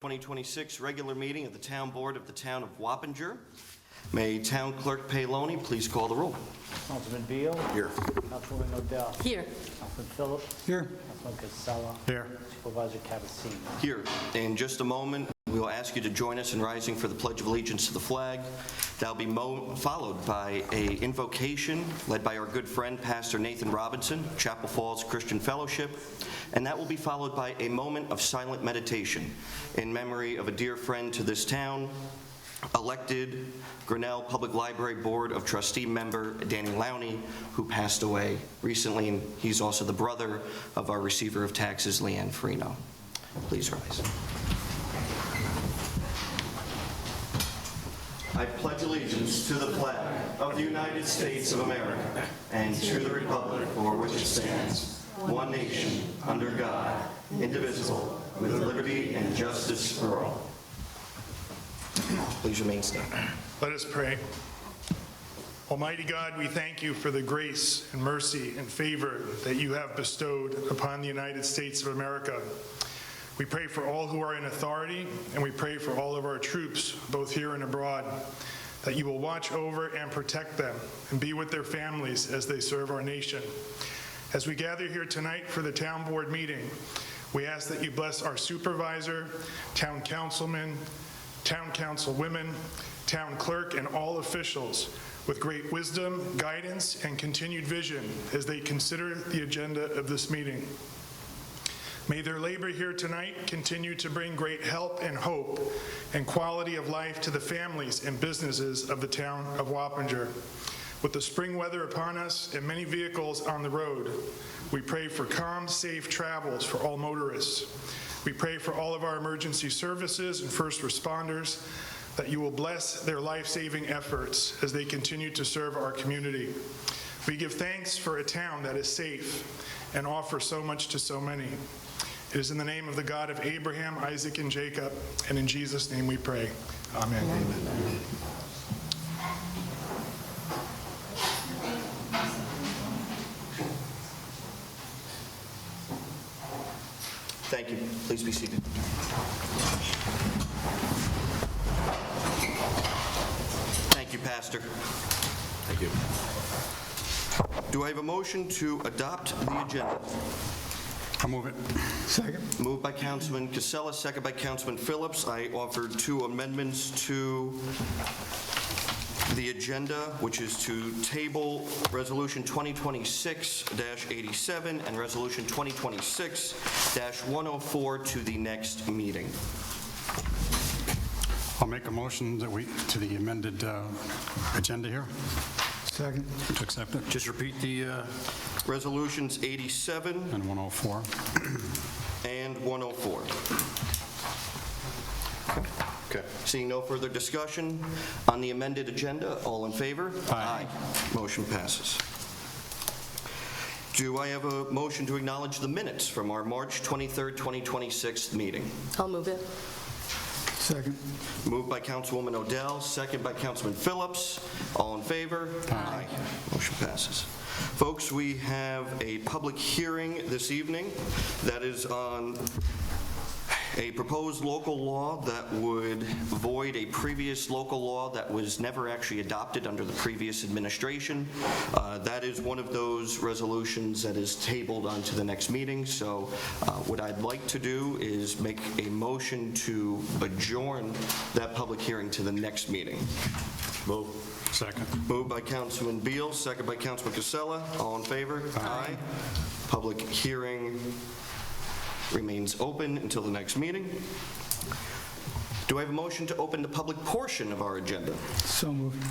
2026 regular meeting of the Town Board of the Town of Wappinger. May Town Clerk Paoloni please call the roll. Councilman Beal. Here. Councilwoman Odell. Here. Councilman Phillips. Here. Councilman Casella. Here. Supervisor Cavazzini. Here. In just a moment, we will ask you to join us in rising for the Pledge of Allegiance to the flag. That'll be followed by an invocation led by our good friend, Pastor Nathan Robinson, Chapel Falls Christian Fellowship, and that will be followed by a moment of silent meditation in memory of a dear friend to this town, elected Grinnell Public Library Board of Trustee member Danny Lowney, who passed away recently, and he's also the brother of our receiver of taxes, Leanne Farino. Please rise. I pledge allegiance to the flag of the United States of America and to the republic for which it stands, one nation, under God, indivisible, with liberty and justice for all. Please remain standing. Let us pray. Almighty God, we thank you for the grace and mercy and favor that you have bestowed upon the United States of America. We pray for all who are in authority, and we pray for all of our troops, both here and abroad, that you will watch over and protect them and be with their families as they serve our nation. As we gather here tonight for the town board meeting, we ask that you bless our supervisor, town councilman, town councilwomen, town clerk, and all officials with great wisdom, guidance, and continued vision as they consider the agenda of this meeting. May their labor here tonight continue to bring great help and hope and quality of life to the families and businesses of the town of Wappinger. With the spring weather upon us and many vehicles on the road, we pray for calm, safe travels for all motorists. We pray for all of our emergency services and first responders, that you will bless their life-saving efforts as they continue to serve our community. We give thanks for a town that is safe and offers so much to so many. It is in the name of the God of Abraham, Isaac, and Jacob, and in Jesus' name we pray. Amen. Amen. Thank you. Please be seated. Thank you, Pastor. Thank you. Do I have a motion to adopt the agenda? I'll move it. Second. Moved by Councilman Casella, second by Councilman Phillips. I offered two amendments to the agenda, which is to table Resolution 2026-87 and Resolution 2026-104 to the next meeting. I'll make a motion that to the amended agenda here. Second. To accept it. Just repeat the... Resolutions 87 and 104. and 104. Okay. Seeing no further discussion on the amended agenda, all in favor? Aye. Motion passes. Do I have a motion to acknowledge the minutes from our March 23rd, 2026 meeting? I'll move it. Second. Moved by Councilwoman Odell, second by Councilman Phillips. All in favor? Aye. Motion passes. Folks, we have a public hearing this evening that is on a proposed local law that would void a previous local law that was never actually adopted under the previous administration. That is one of those resolutions that is tabled onto the next meeting. So what I'd like to do is make a motion to adjourn that public hearing to the next meeting. Move. Second. Moved by Councilman Beal, second by Councilman Casella. All in favor? Aye. Public hearing remains open until the next meeting. Do I have a motion to open the public portion of our agenda? So moved.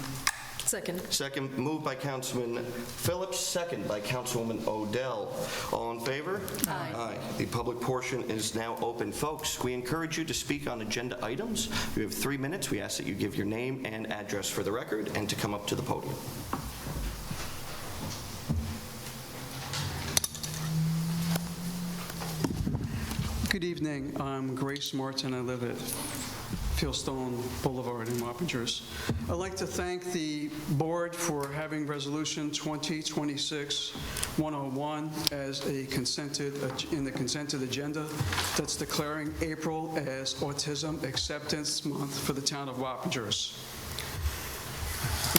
Second. Second, moved by Councilman Phillips, second by Councilwoman Odell. All in favor? Aye. Aye. The public portion is now open. Folks, we encourage you to speak on agenda items. You have 3 minutes. We ask that you give your name and address for the record and to come up to the podium. Good evening. I'm Grace Martin. I live at Fieldstone Boulevard in Wappingers. I'd like to thank the board for having Resolution 2026-101 as in the consented agenda that's declaring April as Autism Acceptance Month for the town of Wappingers.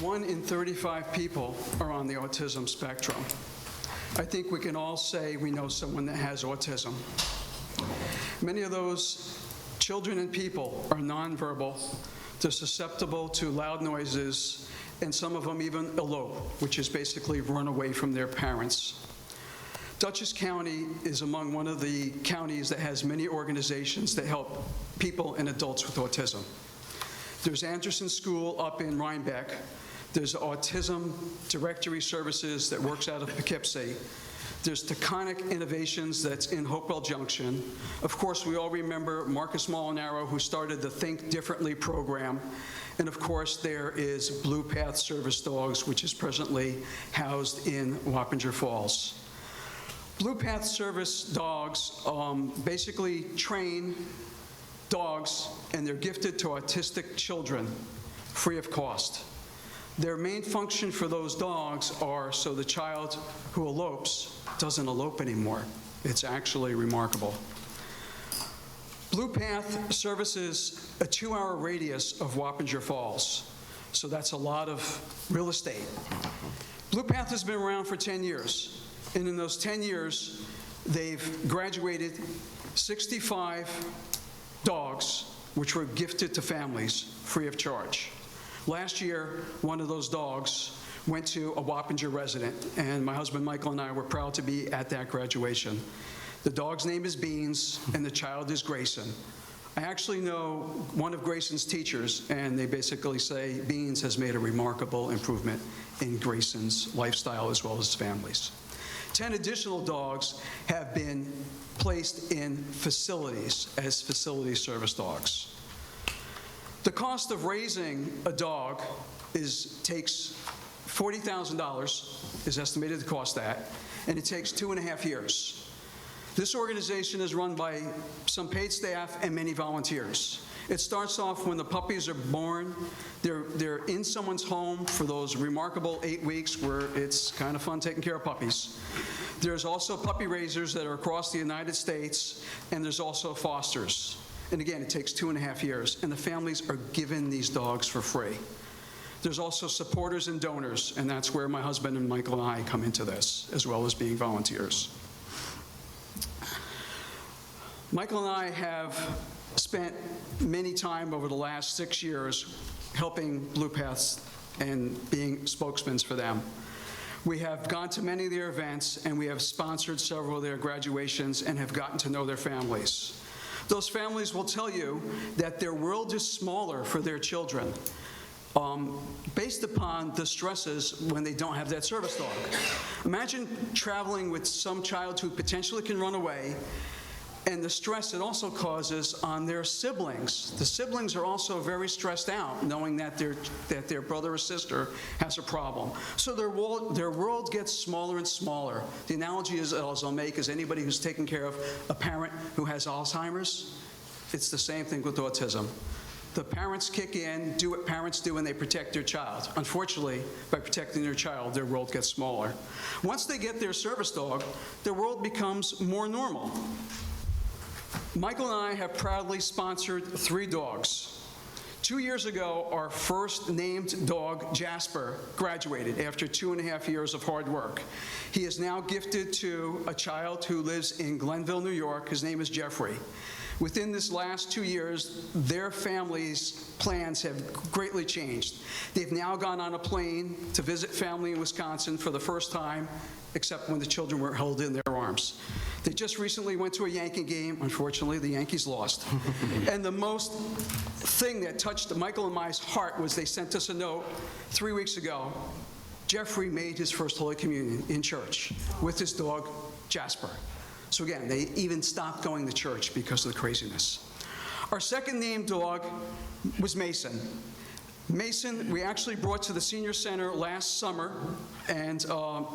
1 in 35 people are on the autism spectrum. I think we can all say we know someone that has autism. Many of those children and people are nonverbal, they're susceptible to loud noises, and some of them even elope, which is basically run away from their parents. Dutchess County is among one of the counties that has many organizations that help people and adults with autism. There's Anderson School up in Rhinebeck. There's Autism Directory Services that works out of Poughkeepsie. There's Taconic Innovations that's in Hopewell Junction. Of course, we all remember Marcus Molinaro, who started the Think Differently program. And of course, there is Blue Path Service Dogs, which is presently housed in Wappinger Falls. Blue Path Service Dogs basically train dogs, and they're gifted to autistic children free of cost. Their main function for those dogs are so the child who elopes doesn't elope anymore. It's actually remarkable. Blue Path services a 2-hour radius of Wappinger Falls, so that's a lot of real estate. Blue Path has been around for 10 years, and in those 10 years, they've graduated 65 dogs, which were gifted to families free of charge. Last year, one of those dogs went to a Wappinger resident, and my husband Michael and I were proud to be at that graduation. The dog's name is Beans, and the child is Grayson. I actually know one of Grayson's teachers, and they basically say Beans has made a remarkable improvement in Grayson's lifestyle as well as his family's. 10 additional dogs have been placed in facilities as facility service dogs. The cost of raising a dog takes $40,000, is estimated to cost that, and it takes 2.5 years. This organization is run by some paid staff and many volunteers. It starts off when the puppies are born. They're in someone's home for those remarkable 8 weeks where it's kind of fun taking care of puppies. There's also puppy raisers that are across the United States, and there's also fosters. And again, it takes 2.5 years, and the families are given these dogs for free. There's also supporters and donors, and that's where my husband and Michael and I come into this, as well as being volunteers. Michael and I have spent many time over the last 6 years helping Blue Paths and being spokesmen for them. We have gone to many of their events, and we have sponsored several of their graduations and have gotten to know their families. Those families will tell you that their world is smaller for their children based upon the stresses when they don't have that service dog. Imagine traveling with some child who potentially can run away, and the stress it also causes on their siblings. The siblings are also very stressed out, knowing that their brother or sister has a problem. So their world gets smaller and smaller. The analogy I'll make is anybody who's taking care of a parent who has Alzheimer's, it's the same thing with autism. The parents kick in, do what parents do, and they protect their child. Unfortunately, by protecting their child, their world gets smaller. Once they get their service dog, their world becomes more normal. Michael and I have proudly sponsored 3 dogs. 2 years ago, our first named dog, Jasper, graduated after 2.5 years of hard work. He is now gifted to a child who lives in Glenville, New York. His name is Jeffrey. Within this last 2 years, their family's plans have greatly changed. They've now gone on a plane to visit family in Wisconsin for the first time, except when the children were held in their arms. They just recently went to a Yankee game. Unfortunately, the Yankees lost. And the most thing that touched Michael and my heart was they sent us a note 3 weeks ago. Jeffrey made his first Holy Communion in church with his dog, Jasper. So again, they even stopped going to church because of the craziness. Our second named dog was Mason. Mason, we actually brought to the senior center last summer, and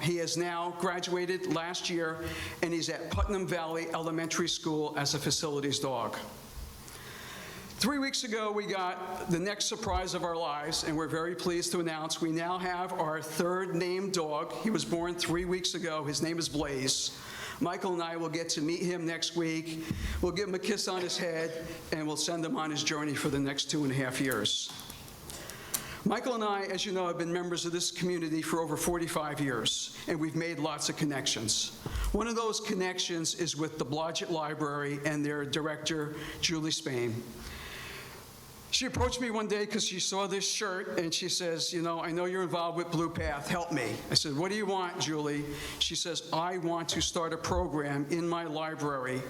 he has now graduated last year, and he's at Putnam Valley Elementary School as a facilities dog. 3 weeks ago, we got the next surprise of our lives, and we're very pleased to announce we now have our third named dog. He was born 3 weeks ago. His name is Blaze. Michael and I will get to meet him next week. We'll give him a kiss on his head, and we'll send him on his journey for the next 2.5 years. Michael and I, as you know, have been members of this community for over 45 years, and we've made lots of connections. One of those connections is with the Blodgett Library and their director, Julie Spain. She approached me one day because she saw this shirt, and she says, you know, I know you're involved with Blue Path, help me. I said, what do you want, Julie? She says, I want to start a program in my library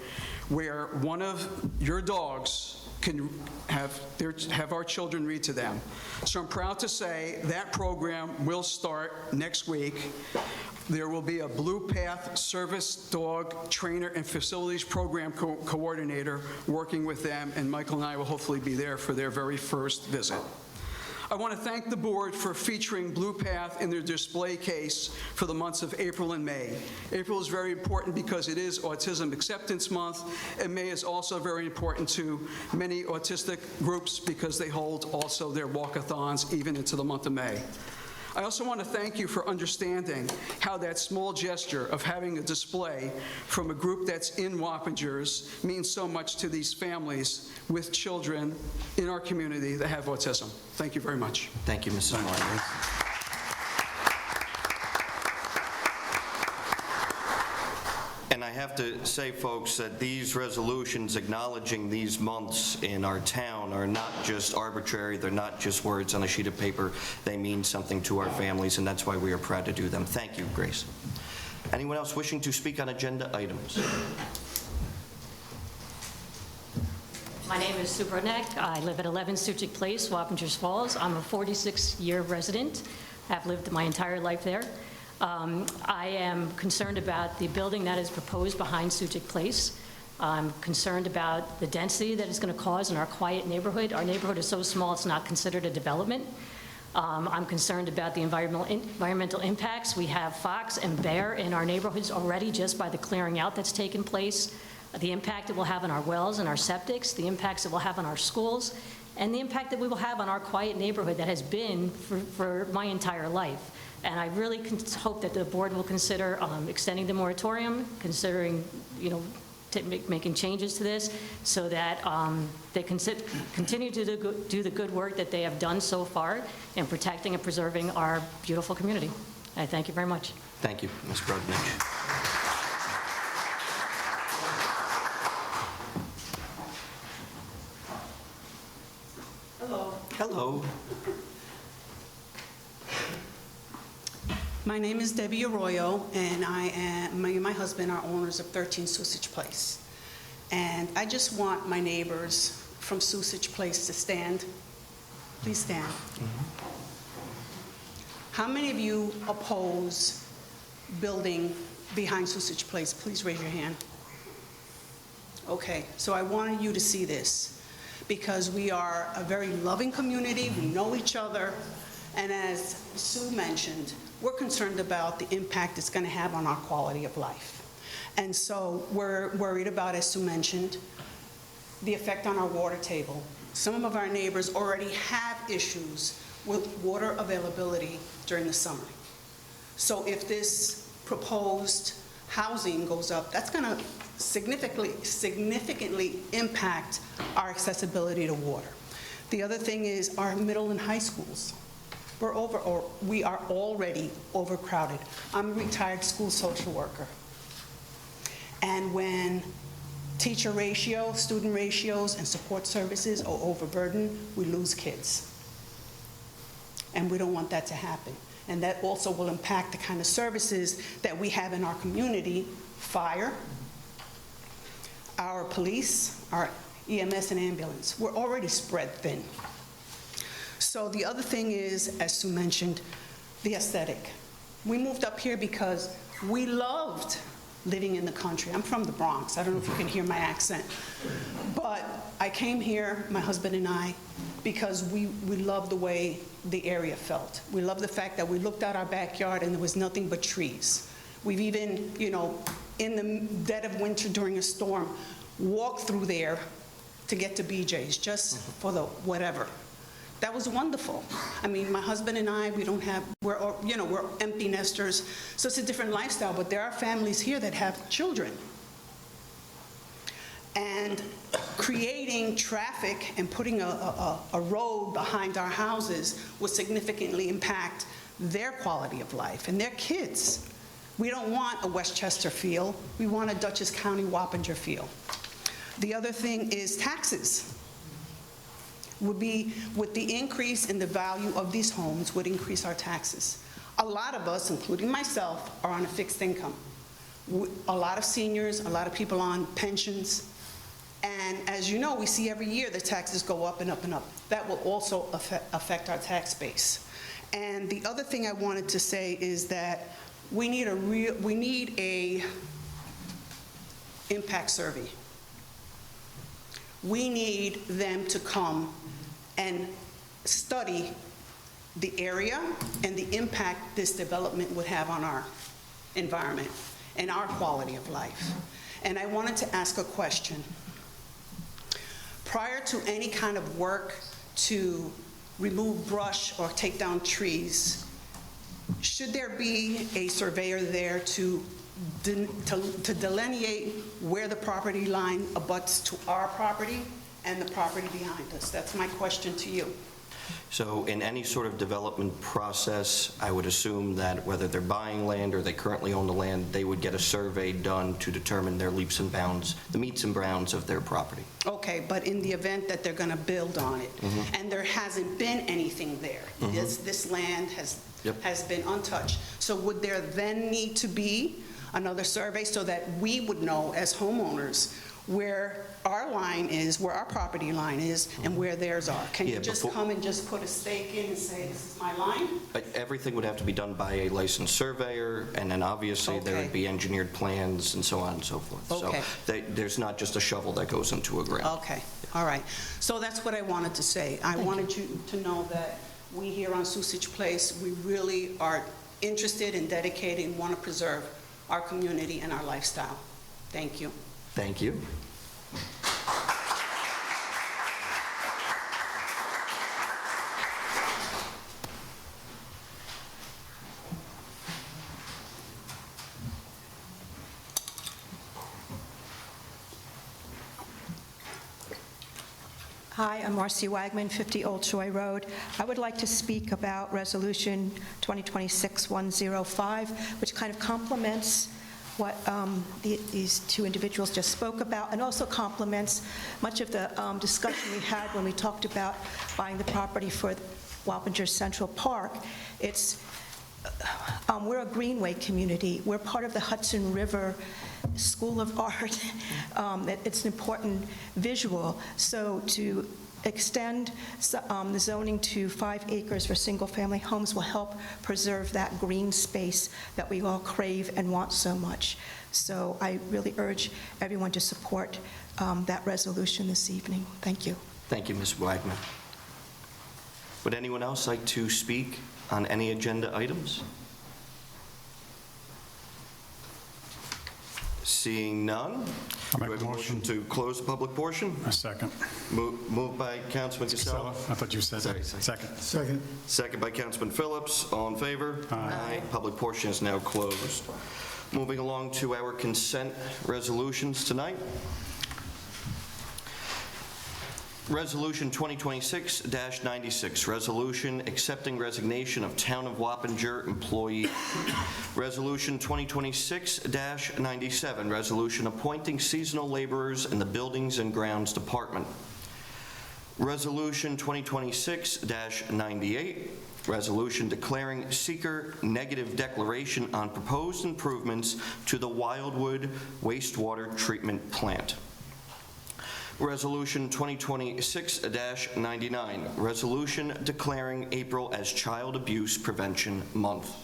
where one of your dogs can have our children read to them. So I'm proud to say that program will start next week. There will be a Blue Path service dog trainer and facilities program coordinator working with them, and Michael and I will hopefully be there for their very first visit. I want to thank the board for featuring Blue Path in their display case for the months of April and May. April is very important because it is Autism Acceptance Month, and May is also very important to many autistic groups because they hold also their walkathons even into the month of May. I also want to thank you for understanding how that small gesture of having a display from a group that's in Wappingers means so much to these families with children in our community that have autism. Thank you very much. Thank you, Mrs. Martin. And I have to say, folks, that these resolutions acknowledging these months in our town are not just arbitrary. They're not just words on a sheet of paper. They mean something to our families, and that's why we are proud to do them. Thank you, Grace. Anyone else wishing to speak on agenda items? My name is Sue Bronek. I live at 11 Suchick Place, Wappingers Falls. I'm a 46-year resident. I've lived my entire life there. I am concerned about the building that is proposed behind Suchick Place. I'm concerned about the density that it's going to cause in our quiet neighborhood. Our neighborhood is so small it's not considered a development. I'm concerned about the environmental impacts. We have fox and bear in our neighborhoods already just by the clearing out that's taken place, the impact it will have on our wells and our septics, the impacts it will have on our schools, and the impact that we will have on our quiet neighborhood that has been for my entire life. And I really hope that the board will consider extending the moratorium, considering, making changes to this so that they can continue to do the good work that they have done so far in protecting and preserving our beautiful community. I thank you very much. Thank you, Ms. Brodnick. Hello. Hello. My name is Debbie Arroyo, and me and my husband are owners of 13 Susich Place. And I just want my neighbors from Susich Place to stand. Please stand. How many of you oppose building behind Susich Place? Please raise your hand. Okay, so I wanted you to see this because we are a very loving community, we know each other, and as Sue mentioned, we're concerned about the impact it's going to have on our quality of life. And so we're worried about, as Sue mentioned, the effect on our water table. Some of our neighbors already have issues with water availability during the summer. So if this proposed housing goes up, that's going to significantly impact our accessibility to water. The other thing is our middle and high schools. We are already overcrowded. I'm a retired school social worker. And when teacher ratio, student ratios, and support services are overburdened, we lose kids. And we don't want that to happen. And that also will impact the kind of services that we have in our community: fire, our police, our EMS and ambulance. We're already spread thin. So the other thing is, as Sue mentioned, the aesthetic. We moved up here because we loved living in the country. I'm from the Bronx. I don't know if you can hear my accent. But I came here, my husband and I, because we love the way the area felt. We love the fact that we looked out our backyard and there was nothing but trees. We've even, in the dead of winter during a storm, walked through there to get to BJ's just for the whatever. That was wonderful. I mean, my husband and I, we're empty nesters, so it's a different lifestyle, but there are families here that have children. And creating traffic and putting a road behind our houses would significantly impact their quality of life and their kids. We don't want a Westchester feel. We want a Dutchess County Wappinger feel. The other thing is taxes. With the increase in the value of these homes would increase our taxes. A lot of us, including myself, are on a fixed income. A lot of seniors, a lot of people on pensions. And as you know, we see every year the taxes go up and up and up. That will also affect our tax base. And the other thing I wanted to say is that we need a impact survey. We need them to come and study the area and the impact this development would have on our environment and our quality of life. And I wanted to ask a question. Prior to any kind of work to remove brush or take down trees, should there be a surveyor there to delineate where the property line abuts to our property and the property behind us? That's my question to you. So in any sort of development process, I would assume that whether they're buying land or they currently own the land, they would get a survey done to determine their leaps and bounds, the meets and bounds of their property. Okay, but in the event that they're going to build on it, and there hasn't been anything there, this land has been untouched, so would there then need to be another survey so that we would know as homeowners where our line is, where our property line is, and where theirs are? Can you just come and just put a stake in and say, this is my line? Everything would have to be done by a licensed surveyor, and then obviously there would be engineered plans and so on and so forth. Okay. So there's not just a shovel that goes into a ground. Okay, all right. So that's what I wanted to say. I wanted you to know that we here on Susich Place, we really are interested and dedicated and want to preserve our community and our lifestyle. Thank you. Thank you. Hi, I'm Marcy Wagman, 50 Old Troy Road. I would like to speak about Resolution 2026-105, which kind of complements what these two individuals just spoke about, and also complements much of the discussion we had when we talked about buying the property for Wappinger Central Park. We're a greenway community. We're part of the Hudson River School of Art. It's an important visual. So to extend the zoning to 5 acres for single-family homes will help preserve that green space that we all crave and want so much. So I really urge everyone to support that resolution this evening. Thank you. Thank you, Ms. Wagman. Would anyone else like to speak on any agenda items? Seeing none, I'll make do I have a a motion to close the public portion? A second. Moved by Councilman Casella. I thought you said Sorry. second. Second by Councilman Phillips. All in favor? Aye. Public portion is now closed. Moving along to our consent resolutions tonight. Resolution 2026-96, resolution accepting resignation of Town of Wappinger employee. Resolution 2026-97, resolution appointing seasonal laborers in the Buildings and Grounds Department. Resolution 2026-98, resolution declaring seeker negative declaration on proposed improvements to the Wildwood wastewater treatment plant. Resolution 2026-99, resolution declaring April as Child Abuse Prevention Month.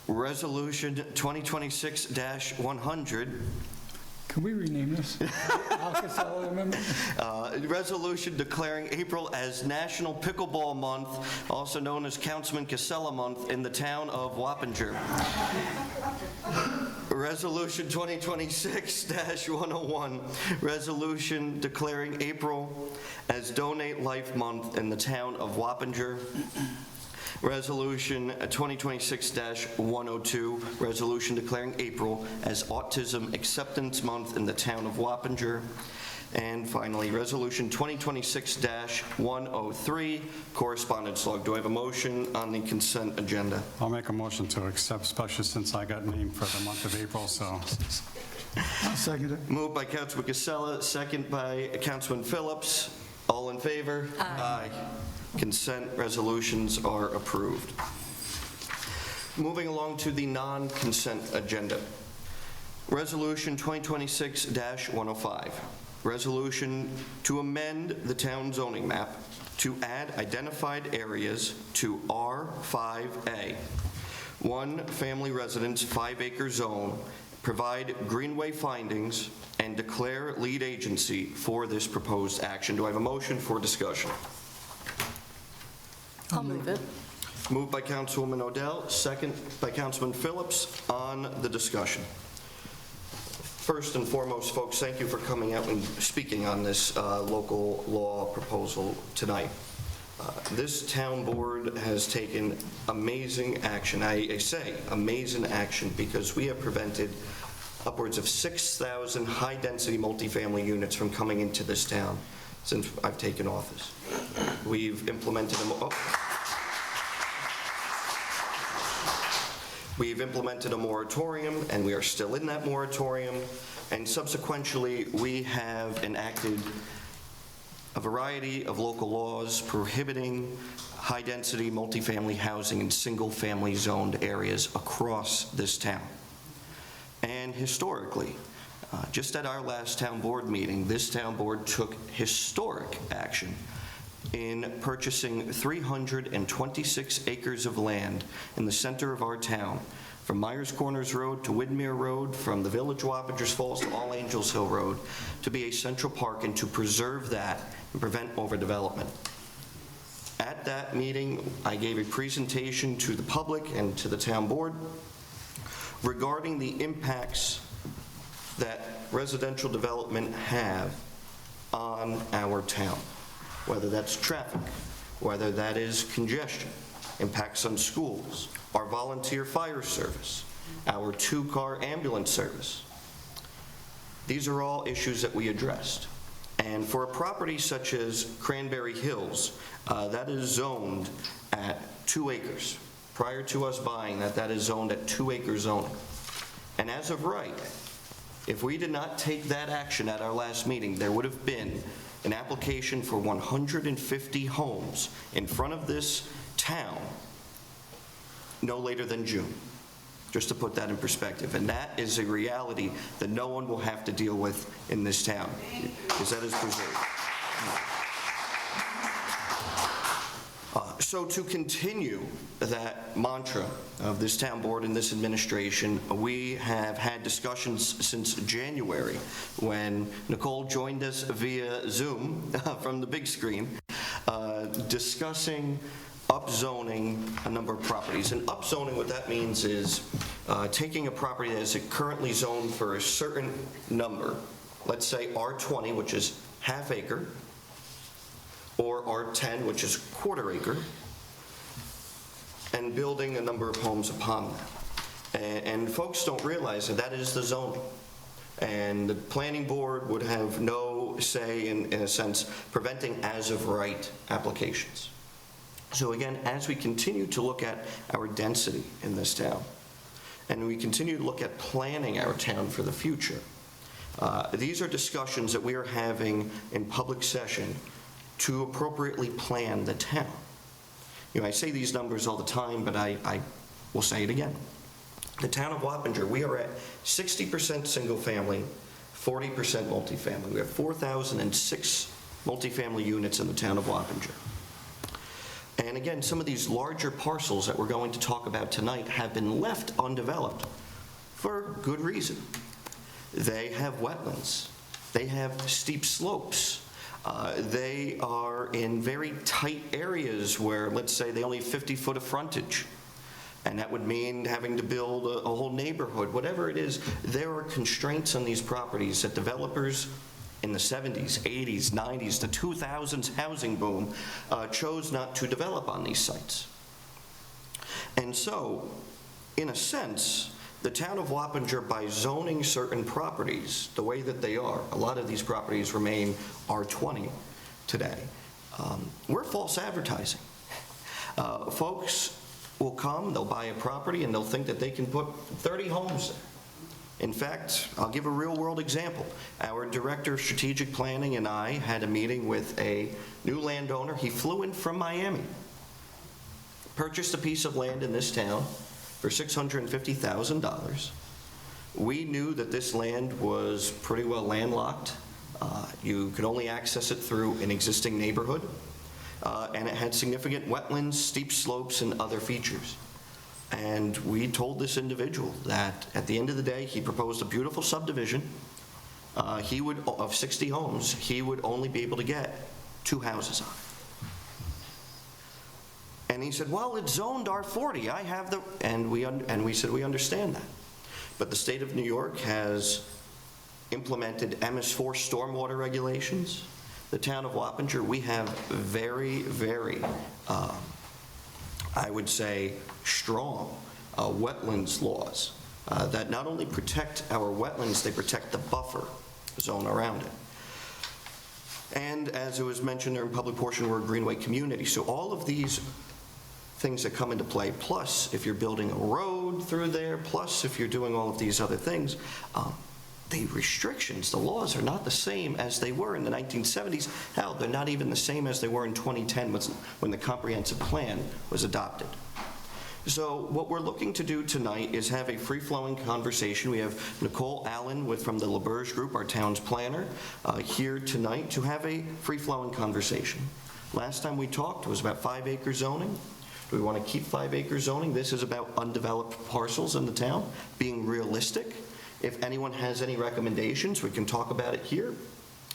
Resolution 2026-100, Can we rename this? Al Casella, remember? resolution declaring April as National Pickleball Month, also known as Councilman Casella Month, in the town of Wappinger. Resolution 2026-101, resolution declaring April as Donate Life Month in the town of Wappinger. Resolution 2026-102, resolution declaring April as Autism Acceptance Month in the town of Wappinger. And finally, Resolution 2026-103, correspondence log. Do I have a motion on the consent agenda? I'll make a motion to accept, especially since I got named for the month of April, so. I'll second it. Moved by Councilman Casella, second by Councilman Phillips. All in favor? Aye. Consent resolutions are approved. Moving along to the non-consent agenda. Resolution 2026-105, resolution to amend the town zoning map to add identified areas to R5A, one family residence 5-acre zone, provide greenway findings, and declare lead agency for this proposed action. Do I have a motion for discussion? I'll move it. Moved by Councilwoman Odell, second by Councilman Phillips. On the discussion. First and foremost, folks, thank you for coming out and speaking on this local law proposal tonight. This town board has taken amazing action. I say amazing action because we have prevented upwards of 6,000 high-density multifamily units from coming into this town since I've taken office. We've implemented a moratorium, and we are still in that moratorium, and subsequently, we have enacted a variety of local laws prohibiting high-density multifamily housing in single-family zoned areas across this town. And historically, just at our last town board meeting, this town board took historic action in purchasing 326 acres of land in the center of our town, from Myers Corners Road to Widmere Road, from the Village of Wappingers Falls to All Angels Hill Road, to be a central park and to preserve that and prevent overdevelopment. At that meeting, I gave a presentation to the public and to the town board regarding the impacts that residential development have on our town, whether that's traffic, whether that is congestion, impacts on schools, our volunteer fire service, our 2-car ambulance service. These are all issues that we addressed. And for a property such as Cranberry Hills, that is zoned at 2 acres. Prior to us buying that, that is zoned at 2-acre zoning. And as of right, if we did not take that action at our last meeting, there would have been an application for 150 homes in front of this town no later than June, just to put that in perspective. And that is a reality that no one will have to deal with in this town, because that is preserved. So to continue that mantra of this town board and this administration, we have had discussions since January when Nicole joined us via Zoom from the big screen, discussing upzoning a number of properties. And upzoning, what that means is taking a property that is currently zoned for a certain number, let's say R20, which is half acre, or R10, which is quarter acre, and building a number of homes upon that. And folks don't realize that that is the zoning. And the planning board would have no say in a sense, preventing as-of-right applications. So again, as we continue to look at our density in this town, and we continue to look at planning our town for the future, these are discussions that we are having in public session to appropriately plan the town. You know, I say these numbers all the time, but I will say it again. The town of Wappinger, we are at 60% single family, 40% multifamily. We have 4,006 multifamily units in the town of Wappinger. And again, some of these larger parcels that we're going to talk about tonight have been left undeveloped for good reason. They have wetlands. They have steep slopes. They are in very tight areas where, let's say, they only have 50 foot of frontage. And that would mean having to build a whole neighborhood. Whatever it is, there are constraints on these properties that developers in the 70s, 80s, 90s, the 2000s housing boom chose not to develop on these sites. And so, in a sense, the town of Wappinger, by zoning certain properties the way that they are, a lot of these properties remain R20 today, we're false advertising. Folks will come, they'll buy a property, and they'll think that they can put 30 homes there. In fact, I'll give a real-world example. Our Director of Strategic Planning and I had a meeting with a new landowner. He flew in from Miami, purchased a piece of land in this town for $650,000. We knew that this land was pretty well landlocked. You could only access it through an existing neighborhood, and it had significant wetlands, steep slopes, and other features. And we told this individual that at the end of the day, he proposed a beautiful subdivision. He would, of 60 homes, he would only be able to get 2 houses on it. And he said, well, it's zoned R40. I have the, and we said, we understand that. But the state of New York has implemented MS4 stormwater regulations. The town of Wappinger, we have very, very, I would say, strong wetlands laws that not only protect our wetlands, they protect the buffer zone around it. And as it was mentioned during public portion, we're a greenway community. So all of these things that come into play, plus if you're building a road through there, plus if you're doing all of these other things, the restrictions, the laws are not the same as they were in the 1970s. Hell, they're not even the same as they were in 2010 when the comprehensive plan was adopted. So what we're looking to do tonight is have a free-flowing conversation. We have Nicole Allen from the LaBerge Group, our town's planner, here tonight to have a free-flowing conversation. Last time we talked was about 5-acre zoning. Do we want to keep 5-acre zoning? This is about undeveloped parcels in the town, being realistic. If anyone has any recommendations, we can talk about it here.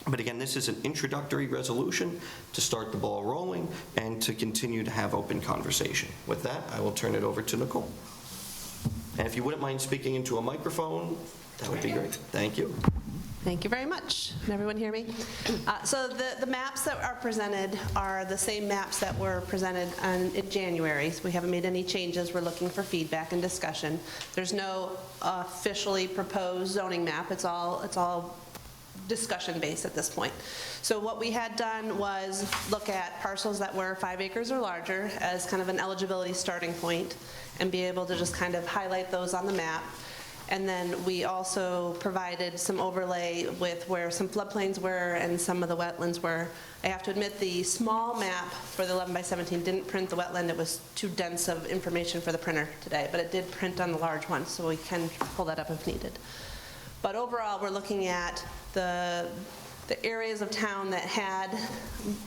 But again, this is an introductory resolution to start the ball rolling and to continue to have open conversation. With that, I will turn it over to Nicole. And if you wouldn't mind speaking into a microphone, that would be great. Thank you. Thank you very much. Can everyone hear me? So the maps that are presented are the same maps that were presented in January. So we haven't made any changes. We're looking for feedback and discussion. There's no officially proposed zoning map. It's all discussion based at this point. So what we had done was look at parcels that were 5 acres or larger as kind of an eligibility starting point and be able to just kind of highlight those on the map. And then we also provided some overlay with where some floodplains were and some of the wetlands were. I have to admit the small map for the 11 by 17 didn't print the wetland. It was too dense of information for the printer today, but it did print on the large one, so we can pull that up if needed. But overall, we're looking at the areas of town that had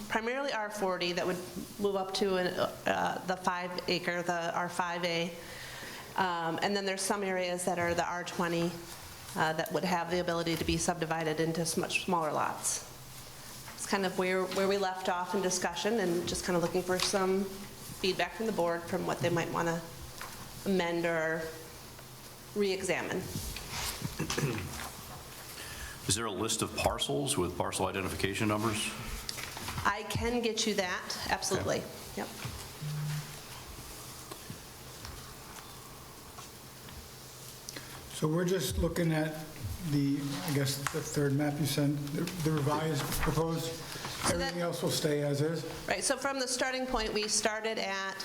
primarily R40 that would move up to the 5-acre, the R5A. And then there's some areas that are the R20 that would have the ability to be subdivided into much smaller lots. It's kind of where we left off in discussion and just kind of looking for some feedback from the board from what they might want to amend or re-examine. Is there a list of parcels with parcel identification numbers? I can get you that, absolutely. Okay. Yep. So we're just looking at the, I guess, the third map you sent, the revised proposed. Everything else will stay as is? Right, so from the starting point, we started at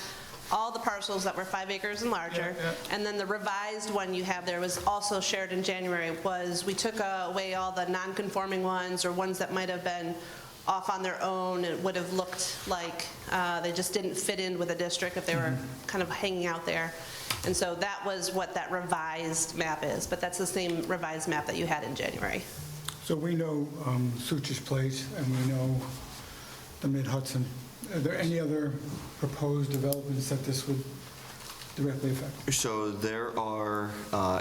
all the parcels that were 5 acres and larger, and then the revised one you have there was also shared in January, was we took away all the non-conforming ones or ones that might have been off on their own. It would have looked like they just didn't fit in with a district if they were kind of hanging out there. And so that was what that revised map is, but that's the same revised map that you had in January. So we know Such's Place and we know the Mid-Hudson are there any other proposed developments that this would directly affect? So there are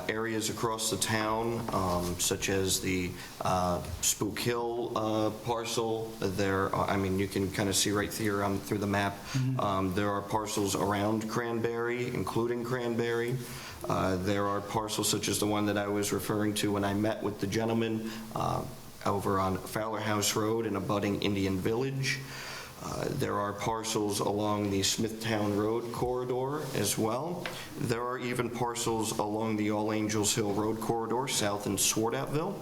areas across the town, such as the Spook Hill parcel. There are, I mean, you can kind of see right here through the map. There are parcels around Cranberry, including Cranberry. There are parcels such as the one that I was referring to when I met with the gentleman over on Fowler House Road in abutting Indian Village. There are parcels along the Smithtown Road corridor as well. There are even parcels along the All Angels Hill Road corridor south in Swartoutville,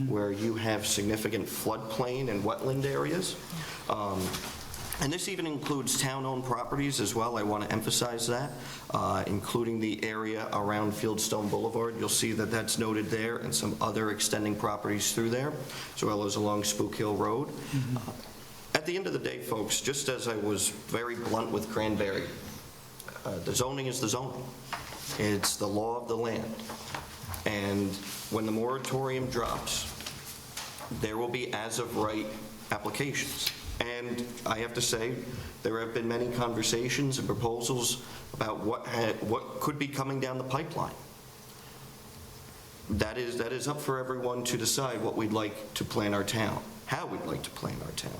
where you have significant floodplain and wetland areas. And this even includes town-owned properties as well. I want to emphasize that, including the area around Fieldstone Boulevard. You'll see that that's noted there, and some other extending properties through there, as well as along Spook Hill Road. At the end of the day, folks, just as I was very blunt with Cranberry, the zoning is the zoning. It's the law of the land. And when the moratorium drops, there will be as-of-right applications. And I have to say, there have been many conversations and proposals about what could be coming down the pipeline. That is up for everyone to decide what we'd like to plan our town, how we'd like to plan our town.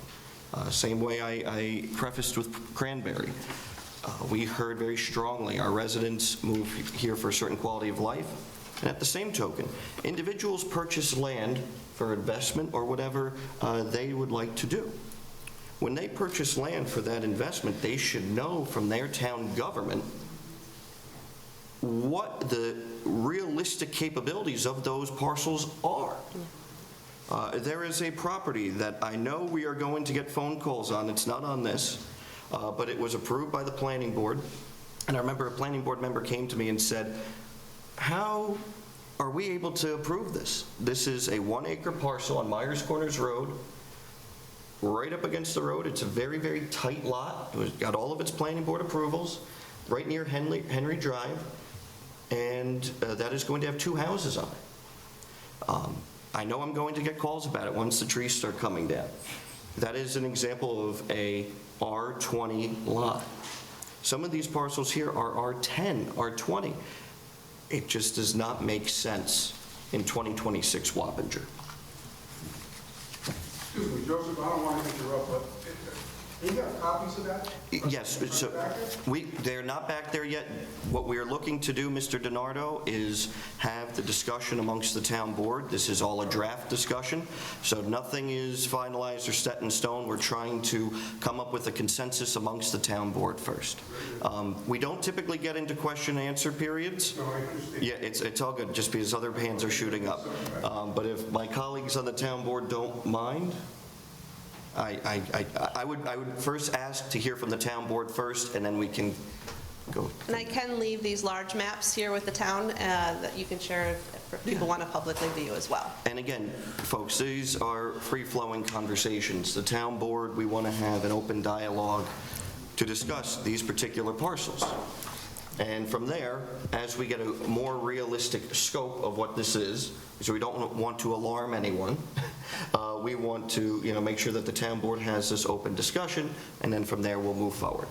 Same way I prefaced with Cranberry. We heard very strongly our residents move here for a certain quality of life. And at the same token, individuals purchase land for investment or whatever they would like to do. When they purchase land for that investment, they should know from their town government what the realistic capabilities of those parcels are. There is a property that I know we are going to get phone calls on. It's not on this, but it was approved by the planning board. And I remember a planning board member came to me and said, how are we able to approve this? This is a 1-acre parcel on Myers Corners Road, right up against the road. It's a very, very tight lot. It's got all of its planning board approvals, right near Henry Drive, and that is going to have 2 houses on it. I know I'm going to get calls about it once the trees start coming down. That is an example of a R20 lot. Some of these parcels here are R10, R20. It just does not make sense in 2026 Wappinger. Excuse me, Joseph, I don't want to interrupt, but you got copies of that? Yes, so they're not back there yet. What we are looking to do, Mr. DiNardo, is have the discussion amongst the town board. This is all a draft discussion, so nothing is finalized or set in stone. We're trying to come up with a consensus amongst the town board first. We don't typically get into question and answer periods. Yeah, it's all good, just because other hands are shooting up. But if my colleagues on the town board don't mind, I would first ask to hear from the town board first, and then we can go. And I can leave these large maps here with the town that you can share if people want to publicly view as well. And again, folks, these are free-flowing conversations. The town board, we want to have an open dialogue to discuss these particular parcels. And from there, as we get a more realistic scope of what this is, so we don't want to alarm anyone, we want to, make sure that the town board has this open discussion, and then from there we'll move forward.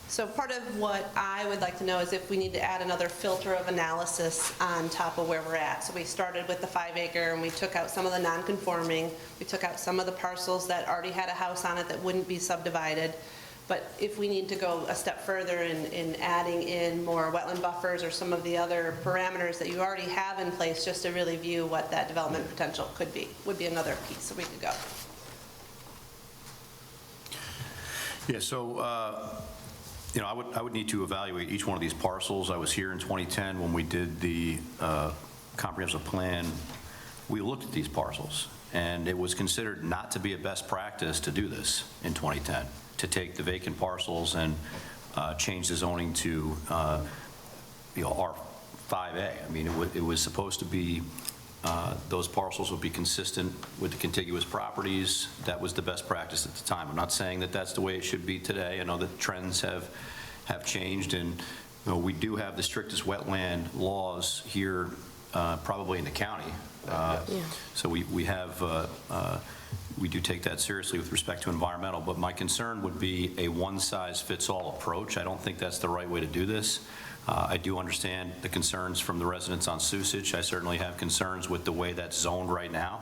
So part of what I would like to know is if we need to add another filter of analysis on top of where we're at. So we started with the 5-acre, and we took out some of the non-conforming. We took out some of the parcels that already had a house on it that wouldn't be subdivided. But if we need to go a step further in adding in more wetland buffers or some of the other parameters that you already have in place, just to really view what that development potential could be, would be another piece that we could go. Yeah, so, I would need to evaluate each one of these parcels. I was here in 2010 when we did the comprehensive plan. We looked at these parcels, and it was considered not to be a best practice to do this in 2010. To take the vacant parcels and change the zoning to, R5A. I mean, it was supposed to be, those parcels would be consistent with the contiguous properties. That was the best practice at the time. I'm not saying that that's the way it should be today. I know that trends have changed, and we do have the strictest wetland laws here, probably in the county. So we have we do take that seriously with respect to environmental, but my concern would be a one-size-fits-all approach. I don't think that's the right way to do this. I do understand the concerns from the residents on Susich. I certainly have concerns with the way that's zoned right now.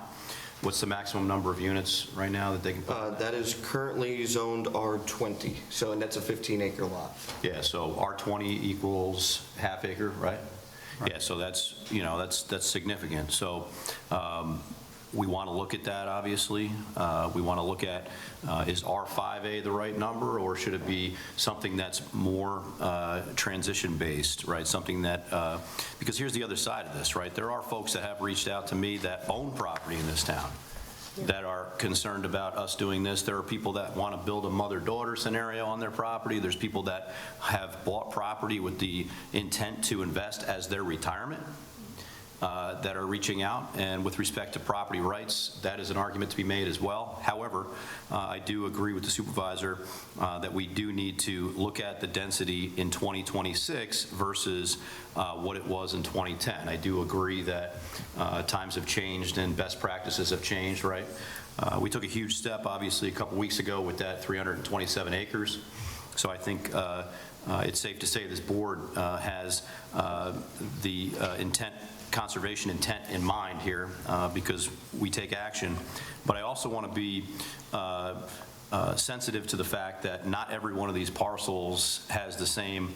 What's the maximum number of units right now that they can put? That is currently zoned R20, and that's a 15-acre lot. Yeah, so R20 equals half acre, right? Yeah, so that's, that's significant. So we want to look at that, obviously. We want to look at, is R5A the right number, or should it be something that's more transition-based, right? Something that, because here's the other side of this, right? There are folks that have reached out to me that own property in this town that are concerned about us doing this. There are people that want to build a mother-daughter scenario on their property. There's people that have bought property with the intent to invest as their retirement. That are reaching out, and with respect to property rights, that is an argument to be made as well. However, I do agree with the supervisor that we do need to look at the density in 2026 versus what it was in 2010. I do agree that times have changed and best practices have changed, right? We took a huge step, obviously, a couple weeks ago with that 327 acres. So I think it's safe to say this board has the conservation intent in mind here, because we take action. But I also want to be sensitive to the fact that not every one of these parcels has the same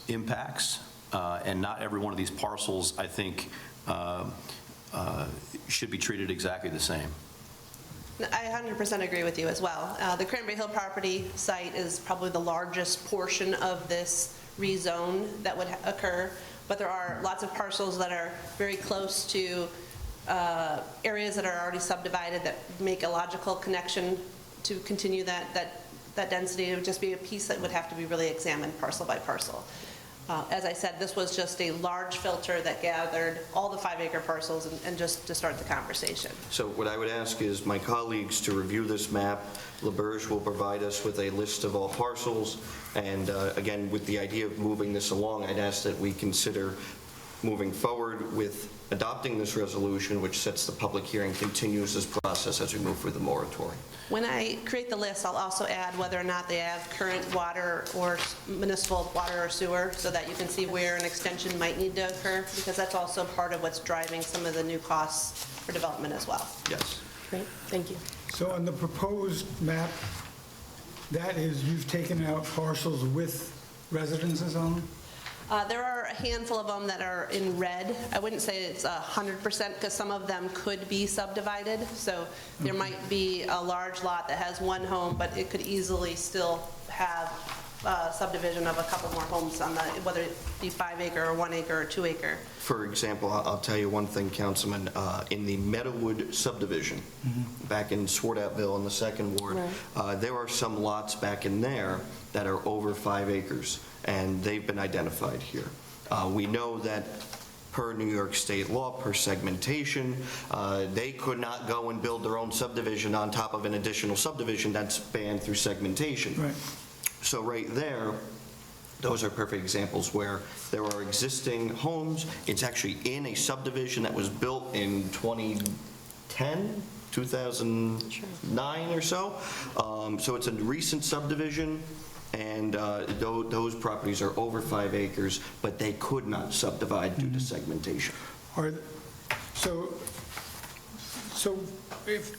impacts, and not every one of these parcels, I think, should be treated exactly the same. I 100% agree with you as well. The Cranberry Hill property site is probably the largest portion of this rezone that would occur, but there are lots of parcels that are very close to areas that are already subdivided that make a logical connection to continue that density. It would just be a piece that would have to be really examined parcel by parcel. As I said, this was just a large filter that gathered all the 5-acre parcels and just to start the conversation. So what I would ask is my colleagues to review this map. LaBerge will provide us with a list of all parcels. And again, with the idea of moving this along, I'd ask that we consider moving forward with adopting this resolution, which sets the public hearing, continues this process as we move through the moratorium. When I create the list, I'll also add whether or not they have current water or municipal water or sewer, so that you can see where an extension might need to occur, because that's also part of what's driving some of the new costs for development as well. Yes. Great, thank you. So on the proposed map, that is, you've taken out parcels with residences on them? There are a handful of them that are in red. I wouldn't say it's 100% because some of them could be subdivided. So there might be a large lot that has one home, but it could easily still have subdivision of a couple more homes on the, whether it be 5-acre or 1-acre or 2-acre. For example, I'll tell you one thing, Councilman. In the Meadowood subdivision, back in Swartoutville in the 2nd Ward, there are some lots back in there that are over 5 acres, and they've been identified here. We know that per New York State law, per segmentation, they could not go and build their own subdivision on top of an additional subdivision that's banned through segmentation. Right. So right there, those are perfect examples where there are existing homes. It's actually in a subdivision that was built in 2010, 2009 or so. So it's a recent subdivision, and those properties are over 5 acres, but they could not subdivide due to segmentation. So if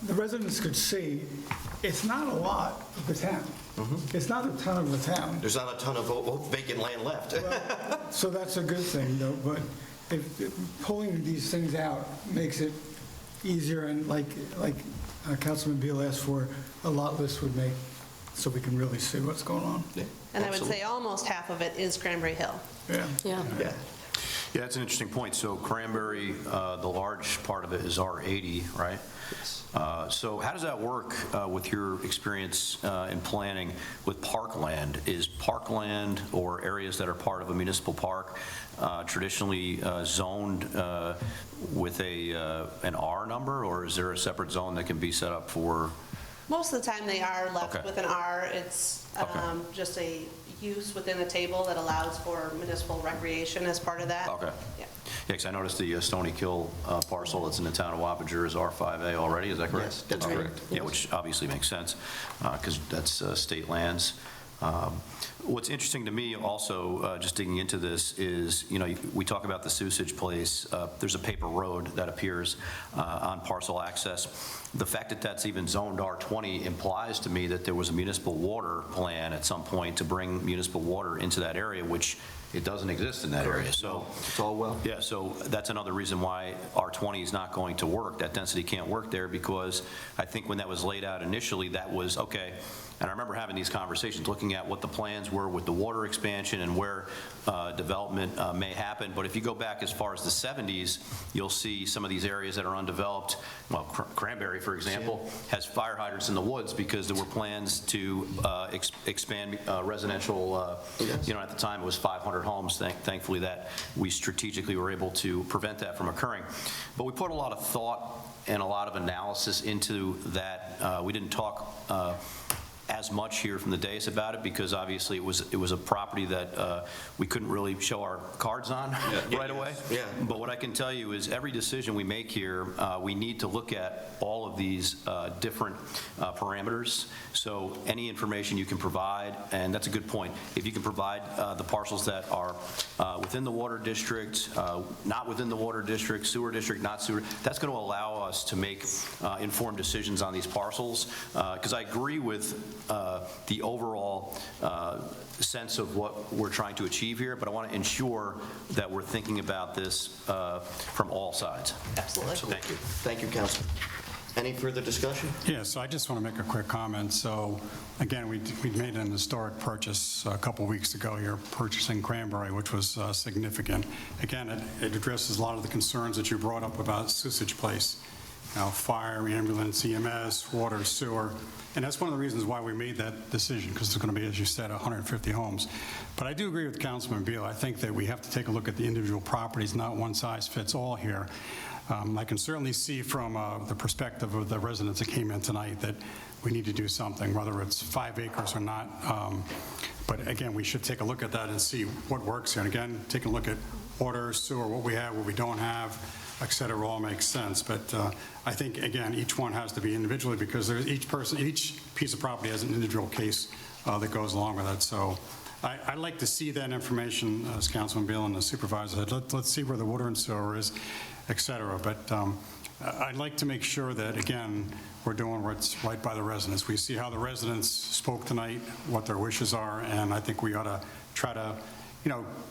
the residents could see, it's not a lot of the town. It's not a ton of the town. There's not a ton of vacant land left. So that's a good thing, though, but if pulling these things out makes it easier, and like Councilman Beal asked for, a lot list would make, so we can really see what's going on. Yeah, And I would absolutely. say almost half of it is Cranberry Hill. Yeah. Yeah. Yeah. Yeah, that's an interesting point. So Cranberry, the large part of it is R80, right? So how does that work with your experience in planning with parkland? Is parkland or areas that are part of a municipal park traditionally zoned with an R number, or is there a separate zone that can be set up for Most of the time, they are left Okay. with an R. It's just a use within a table that allows for municipal recreation as part of that. Okay. Yeah. Yeah, because I noticed the Stony Kill parcel that's in the town of Wappinger is R5A already, is that correct? Yes, that's Okay. correct. Yeah, which obviously makes sense, because that's state lands. What's interesting to me also, just digging into this, is, we talk about the Susich Place. There's a paper road that appears on parcel access. The fact that that's even zoned R20 implies to me that there was a municipal water plan at some point to bring municipal water into that area, which it doesn't exist in that area. So It's all well. yeah, so that's another reason why R20 is not going to work. That density can't work there, because I think when that was laid out initially, that was, okay. And I remember having these conversations, looking at what the plans were with the water expansion and where development may happen. But if you go back as far as the 70s, you'll see some of these areas that are undeveloped. Well, Cranberry, for example, has fire hydrants in the woods because there were plans to expand residential, at the time it was 500 homes. Thankfully that we strategically were able to prevent that from occurring. But we put a lot of thought and a lot of analysis into that. We didn't talk as much here from the dais about it, because obviously it was a property that we couldn't really show our cards on right away. Yeah. But what I can tell you is every decision we make here, we need to look at all of these different parameters. So any information you can provide, and that's a good point, if you can provide the parcels that are within the water district, not within the water district, sewer district, not sewer, that's going to allow us to make informed decisions on these parcels. Because I agree with the overall sense of what we're trying to achieve here, but I want to ensure that we're thinking about this from all sides. Absolutely. Thank you. Thank you, Councilman. Any further discussion? Yeah, so I just want to make a quick comment. So again, we made an historic purchase a couple weeks ago here, purchasing Cranberry, which was significant. Again, it addresses a lot of the concerns that you brought up about Susich Place. Fire, ambulance, EMS, water, sewer. And that's one of the reasons why we made that decision, because it's going to be, as you said, 150 homes. But I do agree with Councilman Beal. I think that we have to take a look at the individual properties, not one size fits all here. I can certainly see from the perspective of the residents that came in tonight that we need to do something, whether it's 5 acres or not. But again, we should take a look at that and see what works here. And again, take a look at water, sewer, what we have, what we don't have, et cetera, all makes sense. But I think, again, each one has to be individually, because there's each piece of property has an individual case that goes along with it. So I'd like to see that information, as Councilman Beal and the supervisor said. Let's see where the water and sewer is, et cetera. But I'd like to make sure that, again, we're doing what's right by the residents. We see how the residents spoke tonight, what their wishes are, and I think we ought to try to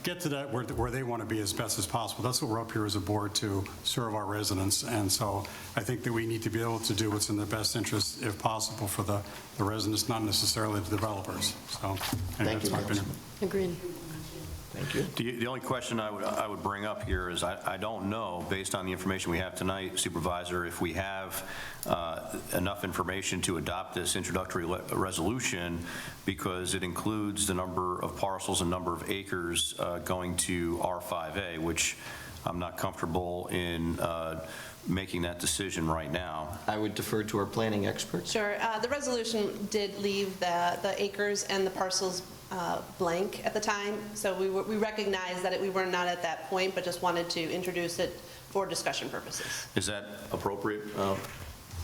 get to that where they want to be as best as possible. That's what we're up here as a board, to serve our residents. And so I think that we need to be able to do what's in the best interest, if possible, for the residents, not necessarily the developers. So Thank you, that's my opinion. Agreed. Thank you. The only question I would bring up here is I don't know, based on the information we have tonight, Supervisor, if we have enough information to adopt this introductory resolution, because it includes the number of parcels and number of acres going to R5A, which I'm not comfortable in making that decision right now. I would defer to our planning experts. Sure. The resolution did leave the acres and the parcels blank at the time, so we recognized that we were not at that point, but just wanted to introduce it for discussion purposes. Is that appropriate,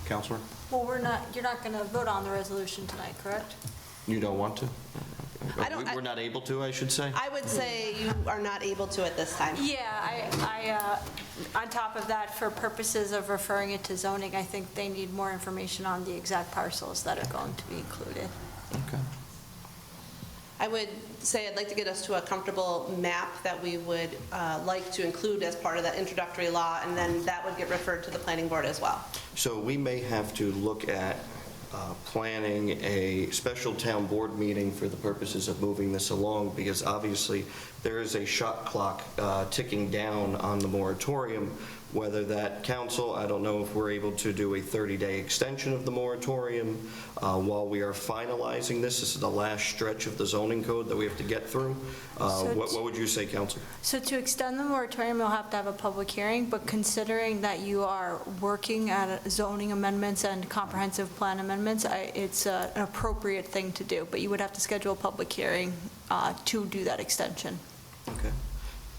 Counselor? Well, you're not going to vote on the resolution tonight, correct? You don't want to? I We're not able to, I should say? I would say you are not able to at this time. Yeah, on top of that, for purposes of referring it to zoning, I think they need more information on the exact parcels that are going to be included. Okay. I would say I'd like to get us to a comfortable map that we would like to include as part of that introductory law, and then that would get referred to the planning board as well. So we may have to look at planning a special town board meeting for the purposes of moving this along, because obviously there is a shot clock ticking down on the moratorium whether that council, I don't know if we're able to do a 30-day extension of the moratorium while we are finalizing this. This is the last stretch of the zoning code that we have to get through. What would you say, council? So to extend the moratorium, you'll have to have a public hearing, but considering that you are working at zoning amendments and comprehensive plan amendments, it's an appropriate thing to do, but you would have to schedule a public hearing to do that extension. Okay.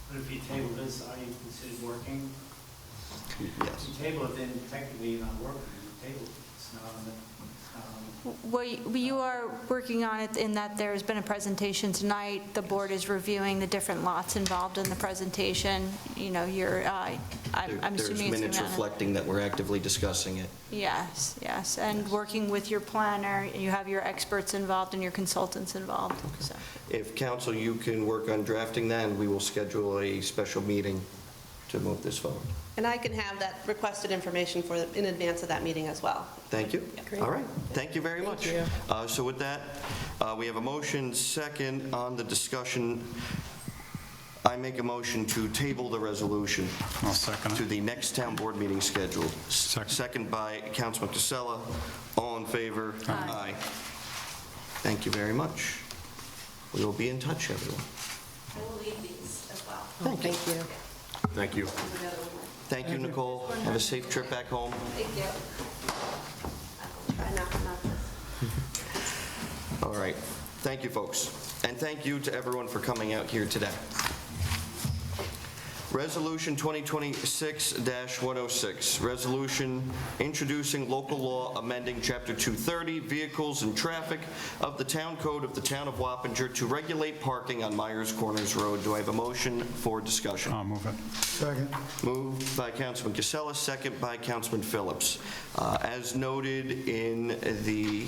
But if you table this, are you considered working? Yes. If you table it, then technically you're not working. You table it. It's not on the, Well, you are working on it in that there's been a presentation tonight. The board is reviewing the different lots involved in the presentation. You know, I'm assuming There's it's minutes going to... reflecting that we're actively discussing it. Yes, yes, and working with your planner, you have your experts involved and your consultants involved, so. If council, you can work on drafting that, and we will schedule a special meeting to move this forward. And I can have that requested information in advance of that meeting as well. Thank you. All right, thank you very much. So with that, we have a motion second on the discussion. I make a motion to table the resolution I'll second it. to the next town board meeting scheduled. Second. Second by Councilman Casella. All in favor? Aye. Thank you very much. We will be in touch, everyone. I will leave these as well. Thank you. Thank you. Thank you, Nicole. Have a safe trip back home. Thank you. I will try not to. All right. Thank you, folks. And thank you to everyone for coming out here today. Resolution 2026-106, resolution introducing local law amending Chapter 230, Vehicles and Traffic of the Town Code of the Town of Wappinger to regulate parking on Myers Corners Road. Do I have a motion for discussion? I'll move it. Second. Moved by Councilman Casella, second by Councilman Phillips. As noted in the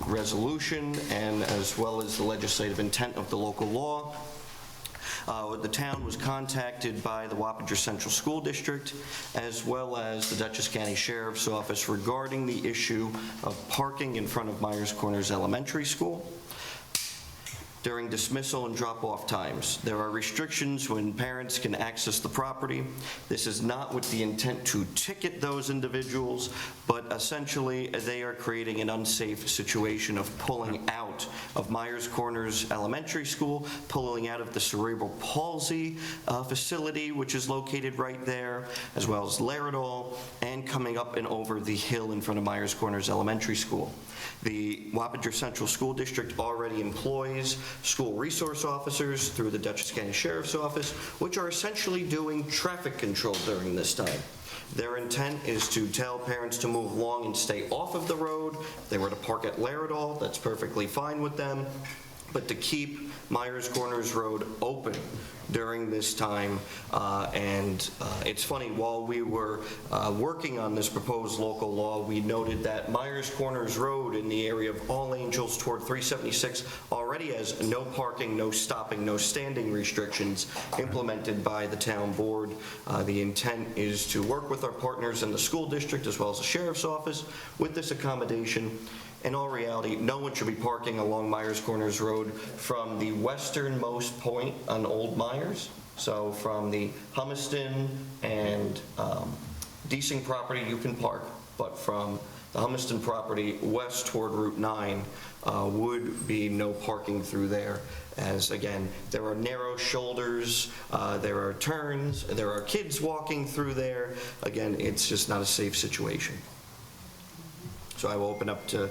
resolution and as well as the legislative intent of the local law, the town was contacted by the Wappinger Central School District as well as the Dutchess County Sheriff's Office regarding the issue of parking in front of Myers Corners Elementary School during dismissal and drop-off times. There are restrictions when parents can access the property. This is not with the intent to ticket those individuals, but essentially they are creating an unsafe situation of pulling out of Myers Corners Elementary School, pulling out of the cerebral palsy facility, which is located right there, as well as Laredale, and coming up and over the hill in front of Myers Corners Elementary School. The Wappinger Central School District already employs school resource officers through the Dutchess County Sheriff's Office, which are essentially doing traffic control during this time. Their intent is to tell parents to move along and stay off of the road. If they were to park at Laredale, that's perfectly fine with them, but to keep Myers Corners Road open during this time. It's funny, while we were working on this proposed local law, we noted that Myers Corners Road in the area of All Angels toward 376 already has no parking, no stopping, no standing restrictions implemented by the town board. The intent is to work with our partners in the school district as well as the sheriff's office with this accommodation. In all reality, no one should be parking along Myers Corners Road from the westernmost point on Old Myers. So from the Humiston and Deasing property, you can park, but from the Humiston property west toward Route 9 would be no parking through there. As again, there are narrow shoulders, there are turns, there are kids walking through there. Again, it's just not a safe situation. So I will open up to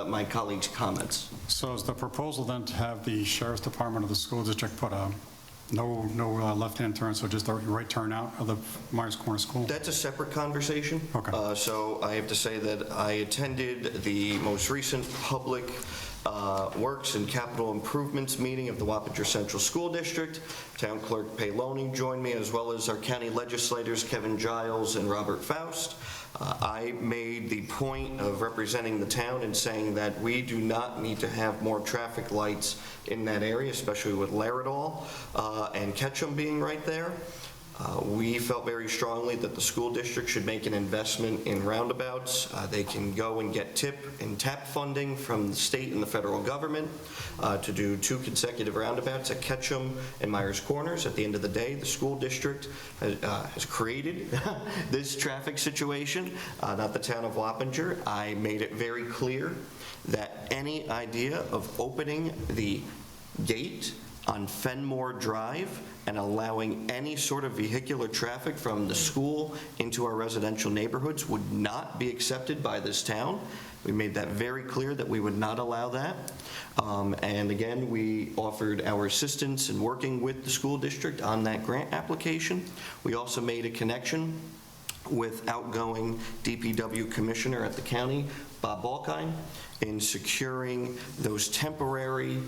my colleagues' comments. So is the proposal then to have the Sheriff's Department of the school district put a no left-hand turn, so just a right turn out of the Myers Corners School? That's a separate conversation. Okay. So I have to say that I attended the most recent public Works and Capital Improvements meeting of the Wappinger Central School District. Town Clerk Paoloni joined me, as well as our county legislators Kevin Giles and Robert Faust. I made the point of representing the town and saying that we do not need to have more traffic lights in that area, especially with Laredale and Ketchum being right there. We felt very strongly that the school district should make an investment in roundabouts. They can go and get TIP and TAP funding from the state and the federal government to do 2 consecutive roundabouts at Ketchum and Myers Corners. At the end of the day, the school district has created this traffic situation, not the town of Wappinger. I made it very clear that any idea of opening the gate on Fenmore Drive and allowing any sort of vehicular traffic from the school into our residential neighborhoods would not be accepted by this town. We made that very clear that we would not allow that. And again, we offered our assistance in working with the school district on that grant application. We also made a connection with outgoing DPW commissioner at the county, Bob Balkine, in securing those temporary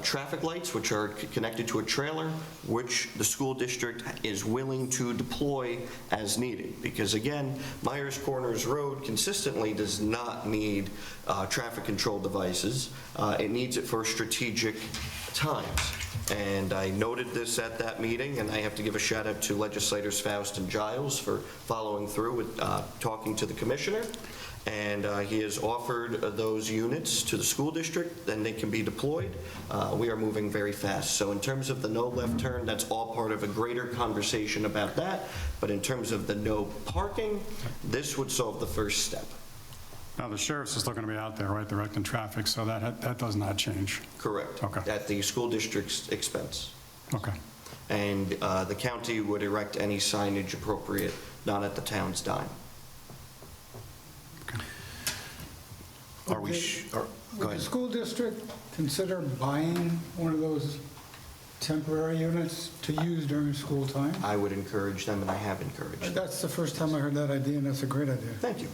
traffic lights, which are connected to a trailer, which the school district is willing to deploy as needed. Because again, Myers Corners Road consistently does not need traffic control devices. It needs it for strategic times. And I noted this at that meeting, and I have to give a shout out to legislators Faust and Giles for following through with talking to the commissioner. And he has offered those units to the school district, then they can be deployed. We are moving very fast. So in terms of the no left turn, that's all part of a greater conversation about that. But in terms of the no parking, this would solve the first step. Now, the sheriff's is still going to be out there, right, directing traffic, so that does not change. Correct. Okay. At the school district's expense. Okay. And the county would erect any signage appropriate, not at the town's dime. Are we, go Would the ahead. school district consider buying one of those temporary units to use during school time? I would encourage them, and I have encouraged them. That's the first time I heard that idea, and that's a great idea. Thank you.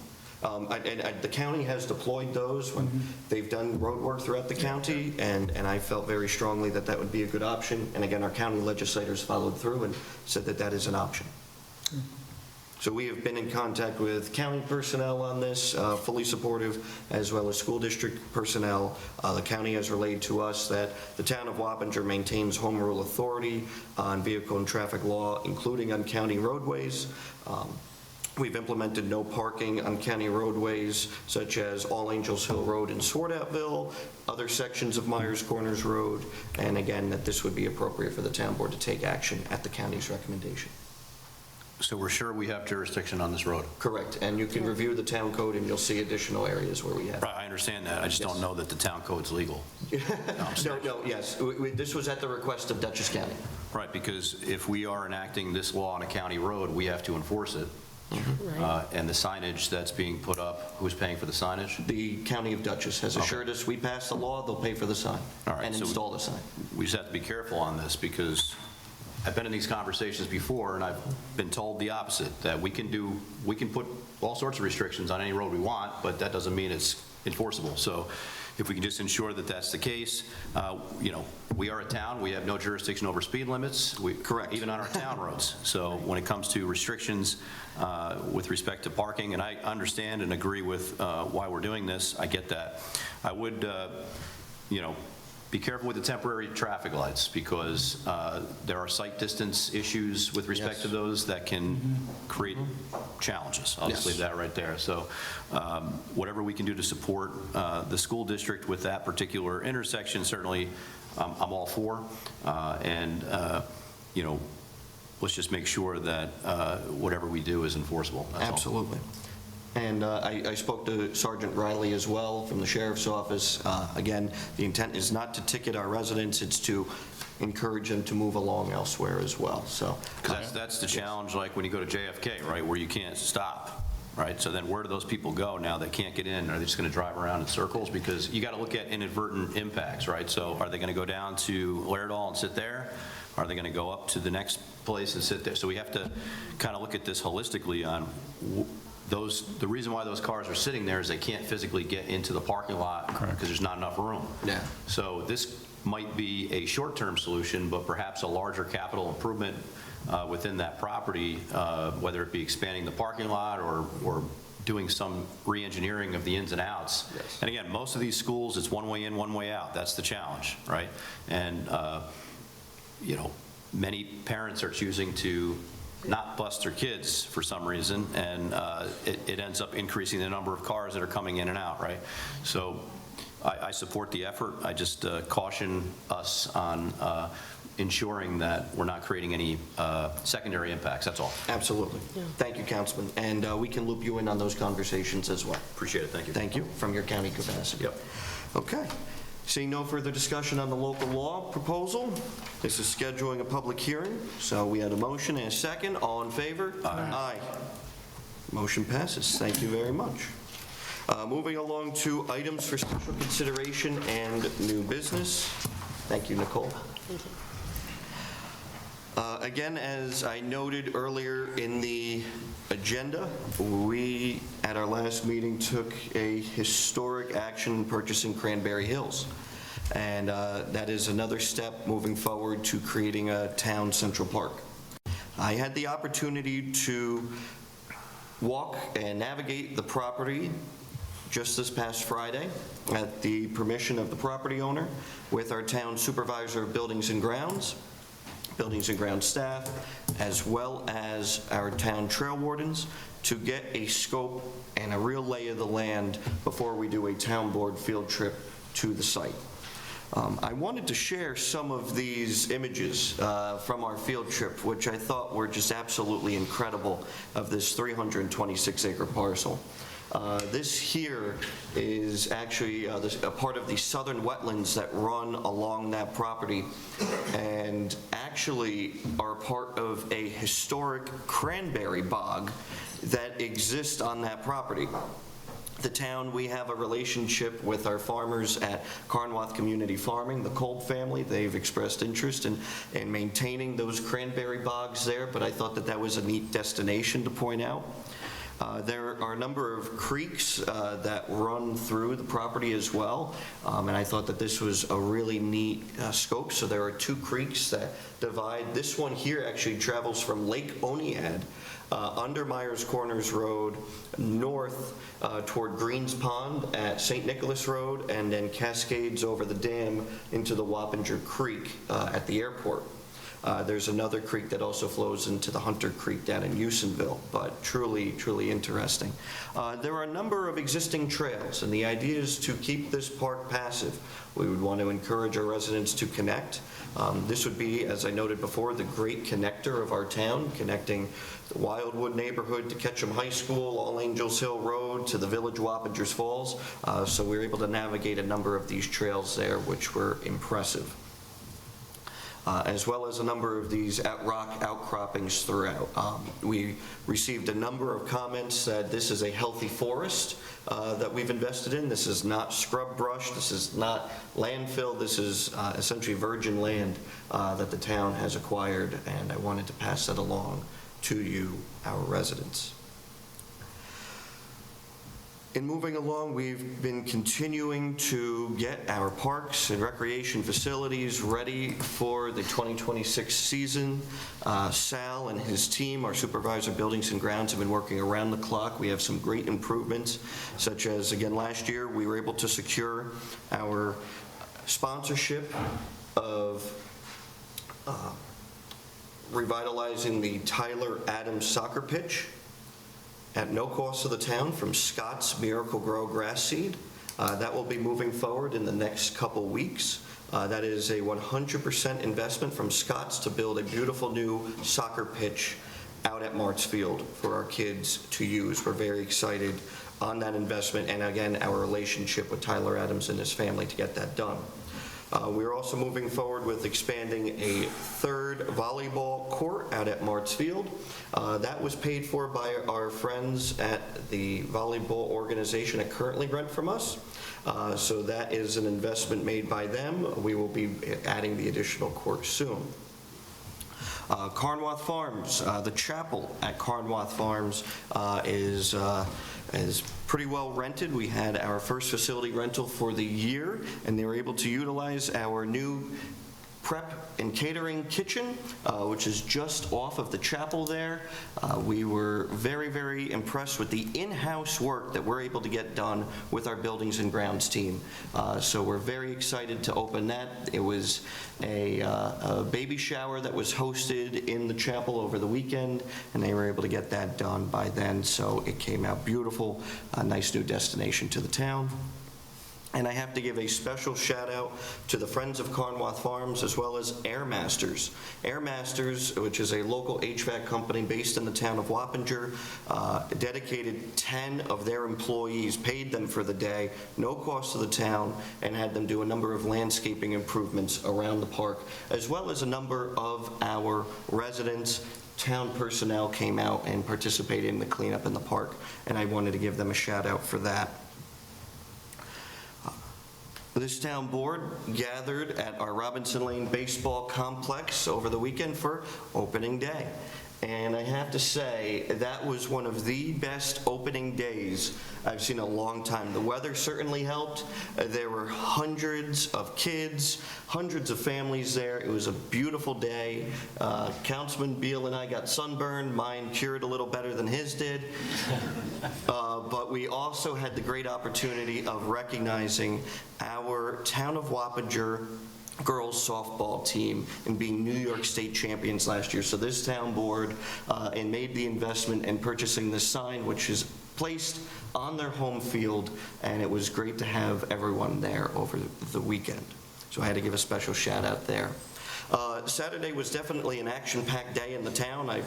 And the county has deployed those when they've done road work throughout the county, and I felt very strongly that that would be a good option. And again, our county legislators followed through and said that that is an option. So we have been in contact with county personnel on this, fully supportive, as well as school district personnel. The county has relayed to us that the town of Wappinger maintains home rule authority on vehicle and traffic law, including on county roadways. We've implemented no parking on county roadways, such as All Angels Hill Road in Swordoutville, other sections of Myers Corners Road, and again, that this would be appropriate for the town board to take action at the county's recommendation. So we're sure we have jurisdiction on this road? Correct, and you can review the town code and you'll see additional areas where we have. Right, I understand that. I just don't know that the town code's legal. No, yes, this was at the request of Dutchess County. Right, because if we are enacting this law on a county road, we have to enforce it. And the signage that's being put up, who's paying for the signage? The county of Dutchess has assured us we pass the law, they'll pay for the sign All right, and so install the sign. We just have to be careful on this, because I've been in these conversations before, and I've been told the opposite, that we can put all sorts of restrictions on any road we want, but that doesn't mean it's enforceable. So if we can just ensure that that's the case, we are a town, we have no jurisdiction over speed limits. Correct. Even on our town roads. So when it comes to restrictions with respect to parking, and I understand and agree with why we're doing this, I get that. I would, be careful with the temporary traffic lights, because there are sight distance issues with respect to those that can create challenges. I'll just leave that right there. So whatever we can do to support the school district with that particular intersection, certainly I'm all for. Let's just make sure that whatever we do is enforceable. That's all. Absolutely. And I spoke to Sergeant Riley as well from the Sheriff's Office. Again, the intent is not to ticket our residents, it's to encourage them to move along elsewhere as well, so. Because that's the challenge, like when you go to JFK, right, where you can't stop, right? So then where do those people go now that can't get in? Are they just going to drive around in circles? Because you got to look at inadvertent impacts, right? So are they going to go down to Laerdal and sit there? Are they going to go up to the next place and sit there? So we have to kind of look at this holistically on the reason why those cars are sitting there is they can't physically get into the parking lot because there's not enough room. Yeah. So this might be a short-term solution, but perhaps a larger capital improvement within that property, whether it be expanding the parking lot or doing some re-engineering of the ins and outs. Yes. And again, most of these schools, it's one way in, one way out. That's the challenge, right? And many parents are choosing to not bus their kids for some reason, and it ends up increasing the number of cars that are coming in and out, right? So I support the effort. I just caution us on ensuring that we're not creating any secondary impacts, that's all. Absolutely. Thank you, Councilman. And we can loop you in on those conversations as well. Appreciate it, thank you. Thank you, from your county capacity. Yep. Okay. Seeing no further discussion on the local law proposal, this is scheduling a public hearing. So we had a motion and a second. All in favor? Aye. Motion passes. Thank you very much. Moving along to items for special consideration and new business. Thank you, Nicole. Again, as I noted earlier in the agenda, we, at our last meeting, took a historic action in purchasing Cranberry Hills. And that is another step moving forward to creating a town central park. I had the opportunity to walk and navigate the property just this past Friday at the permission of the property owner with our town supervisor of Buildings and Grounds staff, as well as our town trail wardens, to get a scope and a real lay of the land before we do a town board field trip to the site. I wanted to share some of these images from our field trip, which I thought were just absolutely incredible, of this 326-acre parcel. This here is actually a part of the southern wetlands that run along that property and actually are part of a historic cranberry bog that exists on that property. The town, we have a relationship with our farmers at Carnwath Community Farming, the Kolb family. They've expressed interest in maintaining those cranberry bogs there, but I thought that that was a neat destination to point out. There are a number of creeks that run through the property as well, and I thought that this was a really neat scope. So there are two creeks that divide. This one here actually travels from Lake Oniad under Myers Corners Road north toward Greens Pond at St. Nicholas Road, and then cascades over the dam into the Wappinger Creek at the airport. There's another creek that also flows into the Hunter Creek down in Hewsonville, but truly, truly interesting. There are a number of existing trails, and the idea is to keep this park passive. We would want to encourage our residents to connect. This would be, as I noted before, the great connector of our town, connecting the Wildwood neighborhood to Ketchum High School, All Angels Hill Road to the Village Wappingers Falls. So we were able to navigate a number of these trails there, which were impressive. As well as a number of these rock outcroppings throughout. We received a number of comments that this is a healthy forest that we've invested in. This is not scrub brush, this is not landfill, this is essentially virgin land that the town has acquired, and I wanted to pass that along to you, our residents. In moving along, we've been continuing to get our parks and recreation facilities ready for the 2026 season. Sal and his team, our supervisor of Buildings and Grounds, have been working around the clock. We have some great improvements, such as, again, last year, we were able to secure our sponsorship of revitalizing the Tyler Adams soccer pitch at no cost to the town from Scott's Miracle-Gro Grass Seed. That will be moving forward in the next couple weeks. That is a 100% investment from Scott's to build a beautiful new soccer pitch out at Martz Field for our kids to use. We're very excited on that investment, and again, our relationship with Tyler Adams and his family to get that done. We're also moving forward with expanding a third volleyball court out at Martz Field. That was paid for by our friends at the volleyball organization that currently rent from us. So that is an investment made by them. We will be adding the additional court soon. Carnwath Farms, the chapel at Carnwath Farms is pretty well rented. We had our first facility rental for the year, and they were able to utilize our new Prep and Catering Kitchen, which is just off of the chapel there. We were very, very impressed with the in-house work that we're able to get done with our Buildings and Grounds team. So we're very excited to open that. It was a baby shower that was hosted in the chapel over the weekend, and they were able to get that done by then, so it came out beautiful, a nice new destination to the town. And I have to give a special shout out to the Friends of Carnwath Farms as well as Air Masters. Air Masters, which is a local HVAC company based in the town of Wappinger, dedicated 10 of their employees, paid them for the day, no cost to the town, and had them do a number of landscaping improvements around the park, as well as a number of our residents. Town personnel came out and participated in the cleanup in the park, and I wanted to give them a shout out for that. This town board gathered at our Robinson Lane Baseball Complex over the weekend for opening day. And I have to say, that was one of the best opening days I've seen in a long time. The weather certainly helped. There were hundreds of kids, hundreds of families there. It was a beautiful day. Councilman Beal and I got sunburned. Mine cured a little better than his did. But we also had the great opportunity of recognizing our Town of Wappinger girls softball team and being New York State champions last year. So this town board and made the investment in purchasing this sign, which is placed on their home field, and it was great to have everyone there over the weekend. So I had to give a special shout out there. Saturday was definitely an action-packed day in the town. I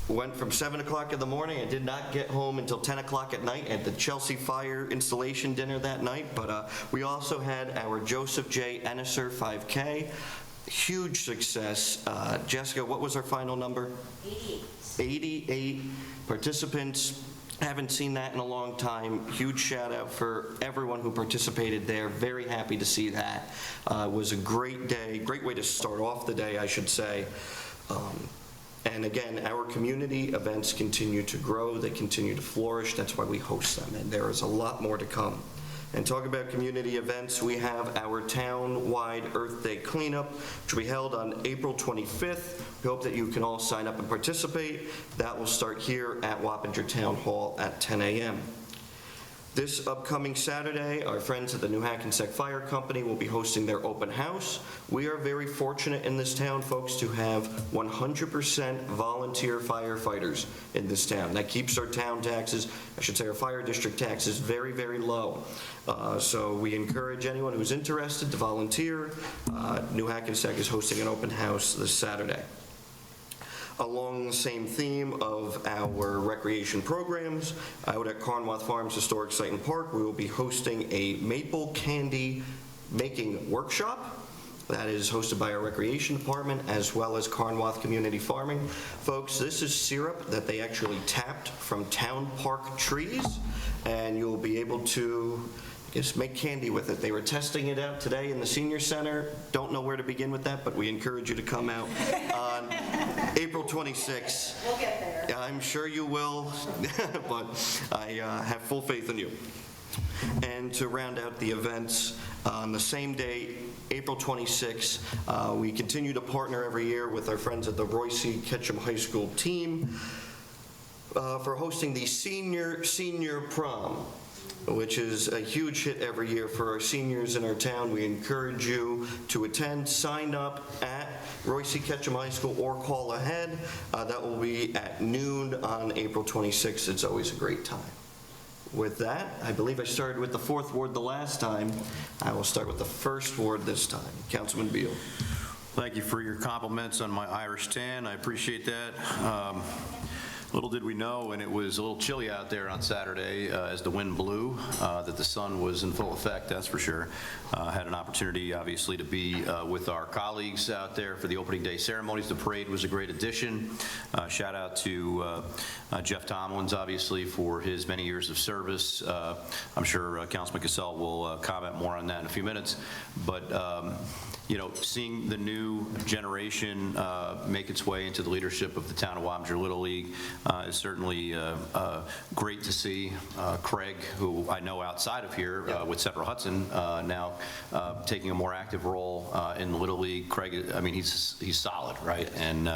went from 7 o'clock in the morning. I did not get home until 10 o'clock at night at the Chelsea Fire installation dinner that night, but we also had our Joseph J. Ennisser 5K. Huge success. Jessica, what was our final number? 88 participants. Haven't seen that in a long time. Huge shout out for everyone who participated there. Very happy to see that. It was a great day, great way to start off the day, I should say. And again, our community events continue to grow, they continue to flourish, that's why we host them, and there is a lot more to come. And talk about community events, we have our town-wide Earth Day cleanup, which we held on April 25th. We hope that you can all sign up and participate. That will start here at Wappinger Town Hall at 10 a.m. This upcoming Saturday, our friends at the New Hackensack Fire Company will be hosting their open house. We are very fortunate in this town, folks, to have 100% volunteer firefighters in this town. That keeps our town taxes, I should say our fire district taxes, very, very low. So we encourage anyone who's interested to volunteer. New Hackensack is hosting an open house this Saturday. Along the same theme of our recreation programs, out at Carnwath Farms Historic Site and Park, we will be hosting a maple candy making workshop. That is hosted by our recreation department as well as Carnwath Community Farming. Folks, this is syrup that they actually tapped from town park trees, and you'll be able to make candy with it. They were testing it out today in the senior center. Don't know where to begin with that, but we encourage you to come out on April 26th. We'll get there. I'm sure you will, but I have full faith in you. And to round out the events, on the same day, April 26th, we continue to partner every year with our friends at the Royce Ketchum High School team for hosting the senior prom, which is a huge hit every year for our seniors in our town. We encourage you to attend, sign up at Royce Ketchum High School or call ahead. That will be at noon on April 26th. It's always a great time. With that, I believe I started with the 4th ward the last time. I will start with the 1st ward this time. Councilman Beal. Thank you for your compliments on my Irish tan. I appreciate that. Little did we know, and it was a little chilly out there on Saturday as the wind blew, that the sun was in full effect, that's for sure. Had an opportunity, obviously, to be with our colleagues out there for the opening day ceremonies. The parade was a great addition. Shout out to Jeff Tomlins, obviously, for his many years of service. I'm sure Councilman Cassell will comment more on that in a few minutes. But seeing the new generation make its way into the leadership of the town of Wappinger Little League is certainly great to see. Craig, who I know outside of here with Central Hudson, now taking a more active role in the Little League. Craig, I mean, he's solid, right? And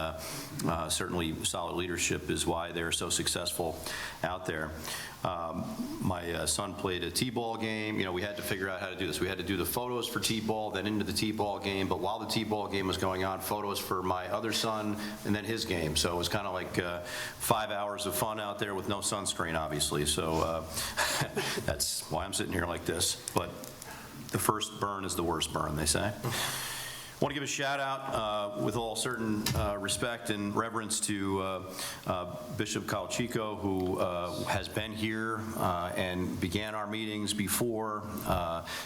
certainly solid leadership is why they're so successful out there. My son played a T-ball game. We had to figure out how to do this. We had to do the photos for T-ball, then into the T-ball game, but while the T-ball game was going on, photos for my other son, and then his game. So it was kind of like 5 hours of fun out there with no sunscreen, obviously. So that's why I'm sitting here like this. But the first burn is the worst burn, they say. I want to give a shout out with all certain respect and reverence to Bishop Calchico, who has been here and began our meetings before,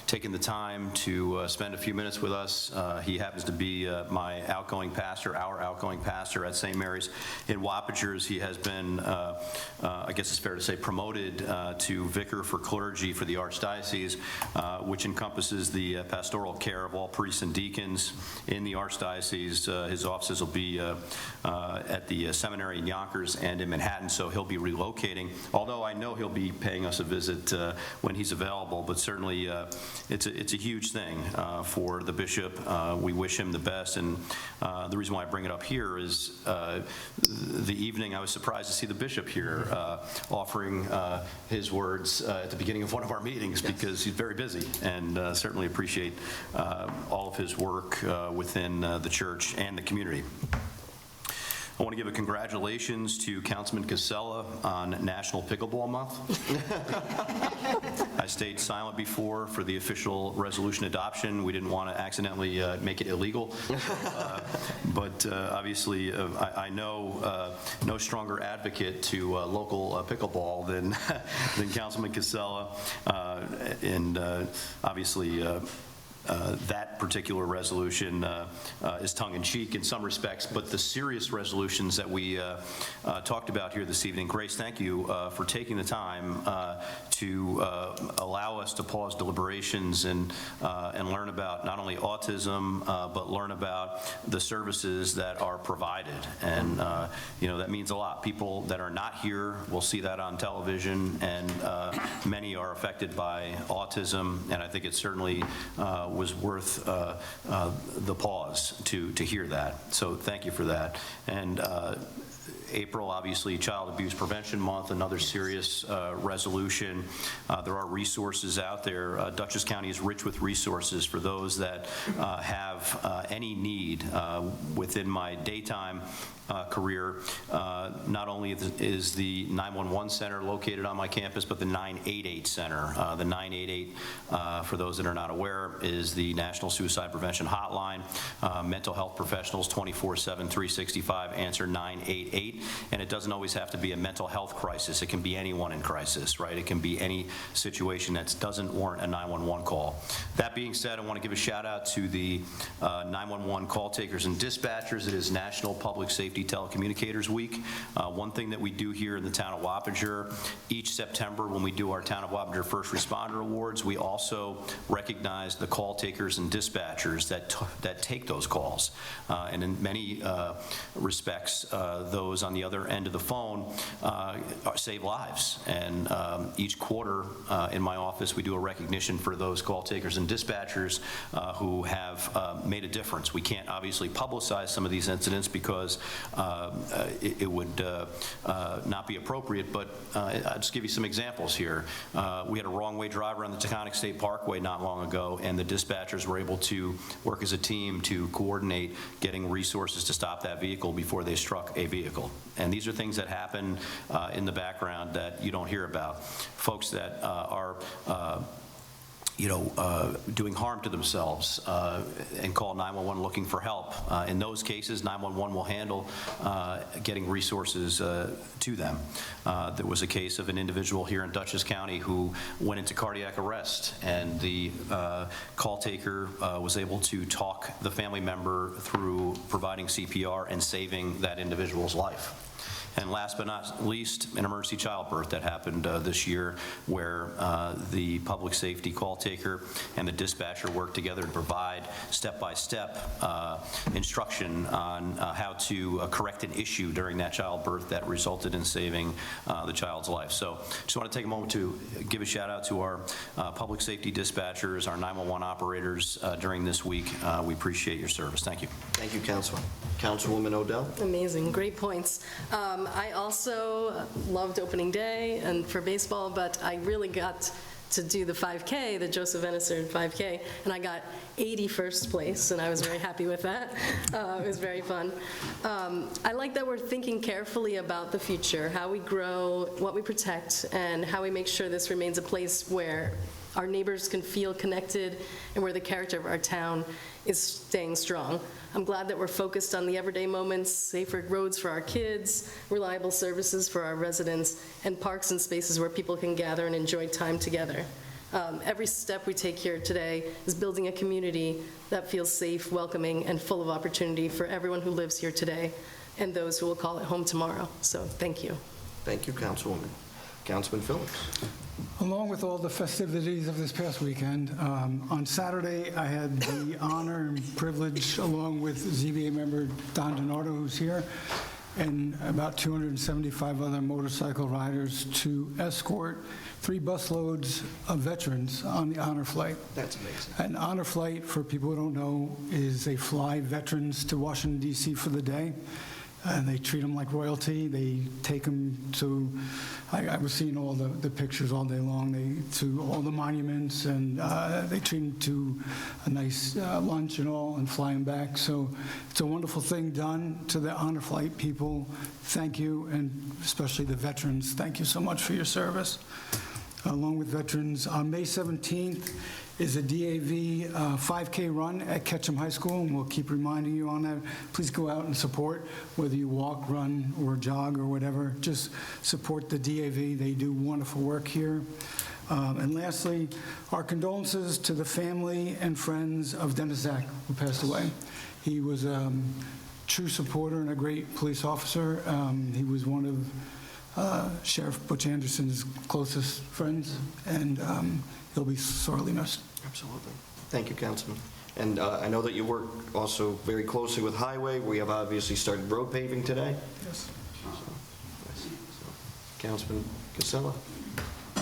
taking the time to spend a few minutes with us. He happens to be my outgoing pastor, our outgoing pastor at St. Mary's in Wappingers. He has been, I guess it's fair to say, promoted to vicar for clergy for the Archdiocese, which encompasses the pastoral care of all priests and deacons in the Archdiocese. His offices will be at the seminary in Yonkers and in Manhattan, so he'll be relocating, although I know he'll be paying us a visit when he's available, but certainly it's a huge thing for the bishop. We wish him the best, and the reason why I bring it up here is the evening I was surprised to see the bishop here offering his words at the beginning of one of our meetings, because he's very busy, and certainly appreciate all of his work within the church and the community. I want to give a congratulations to Councilman Casella on National Pickleball Month. I stayed silent before for the official resolution adoption. We didn't want to accidentally make it illegal. But obviously, I know no stronger advocate to local pickleball than Councilman Casella. And obviously, that particular resolution is tongue-in-cheek in some respects, but the serious resolutions that we talked about here this evening, Grace, thank you for taking the time to allow us to pause deliberations and learn about not only autism, but learn about the services that are provided. And that means a lot. People that are not here will see that on television, and many are affected by autism, and I think it certainly was worth the pause to hear that. So thank you for that. And April, obviously, Child Abuse Prevention Month, another serious resolution. There are resources out there. Dutchess County is rich with resources for those that have any need. Within my daytime career, not only is the 911 center located on my campus, but the 988 center. The 988, for those that are not aware, is the National Suicide Prevention Hotline. Mental health professionals 24/7, 365 answer 988, and it doesn't always have to be a mental health crisis. It can be anyone in crisis, right? It can be any situation that doesn't warrant a 911 call. That being said, I want to give a shout out to the 911 call takers and dispatchers. It is National Public Safety Telecommunicators Week. One thing that we do here in the town of Wappinger, each September when we do our Town of Wappinger First Responder Awards, we also recognize the call takers and dispatchers that take those calls. And in many respects, those on the other end of the phone save lives. And each quarter in my office, we do a recognition for those call takers and dispatchers who have made a difference. We can't obviously publicize some of these incidents because it would not be appropriate, but I'll just give you some examples here. We had a wrong-way driver on the Taconic State Parkway not long ago, and the dispatchers were able to work as a team to coordinate getting resources to stop that vehicle before they struck a vehicle. And these are things that happen in the background that you don't hear about. Folks that are doing harm to themselves and call 911 looking for help. In those cases, 911 will handle getting resources to them. There was a case of an individual here in Dutchess County who went into cardiac arrest, and the call taker was able to talk the family member through providing CPR and saving that individual's life. And last but not least, an emergency childbirth that happened this year, where the public safety call taker and the dispatcher worked together to provide step-by-step instruction on how to correct an issue during that childbirth that resulted in saving the child's life. So just want to take a moment to give a shout out to our public safety dispatchers, our 911 operators during this week. We appreciate your service. Thank you. Thank you, Councilman. Councilwoman Odell? Amazing, great points. I also loved opening day and for baseball, but I really got to do the 5K, the Joseph Ennisard 5K, and I got 81st place, and I was very happy with that. It was very fun. I like that we're thinking carefully about the future, how we grow, what we protect, and how we make sure this remains a place where our neighbors can feel connected and where the character of our town is staying strong. I'm glad that we're focused on the everyday moments, safer roads for our kids, reliable services for our residents, and parks and spaces where people can gather and enjoy time together. Every step we take here today is building a community that feels safe, welcoming, and full of opportunity for everyone who lives here today and those who will call it home tomorrow. So thank you. Thank you, Councilwoman. Councilman Phillips? Along with all the festivities of this past weekend, on Saturday, I had the honor and privilege, along with ZBA member Don DiNardo, who's here, and about 275 other motorcycle riders, to escort 3 busloads of veterans on the honor flight. That's amazing. An honor flight, for people who don't know, is they fly veterans to Washington, D.C. for the day. And they treat them like royalty. They take them to, I was seeing all the pictures all day long, to all the monuments, and they treat them to a nice lunch and all, and fly them back. So it's a wonderful thing done to the honor flight people. Thank you, and especially the veterans. Thank you so much for your service. Along with veterans, on May 17th is a DAV 5K run at Ketchum High School, and we'll keep reminding you on that. Please go out and support, whether you walk, run, or jog, or whatever. Just support the DAV. They do wonderful work here. And lastly, our condolences to the family and friends of Dennis Zach, who passed away. He was a true supporter and a great police officer. He was one of Sheriff Butch Anderson's closest friends, and he'll be sorely missed. Absolutely. Thank you, Councilman. And I know that you work also very closely with Highway. We have obviously started road paving today. Yes. Councilman Casella?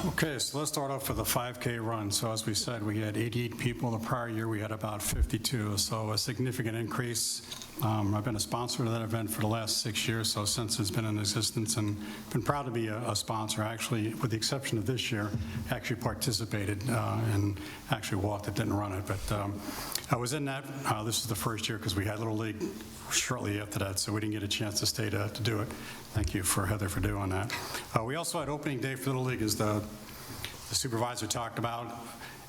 Okay, so let's start off with the 5K run. So as we said, we had 88 people. The prior year, we had about 52, so a significant increase. I've been a sponsor of that event for the last 6 years, so since it's been in existence, and been proud to be a sponsor. Actually, with the exception of this year, actually participated and actually walked it, didn't run it. But I was in that. This is the first year because we had Little League shortly after that, so we didn't get a chance to stay to do it. Thank you for Heather for doing that. We also had opening day for Little League, as the supervisor talked about.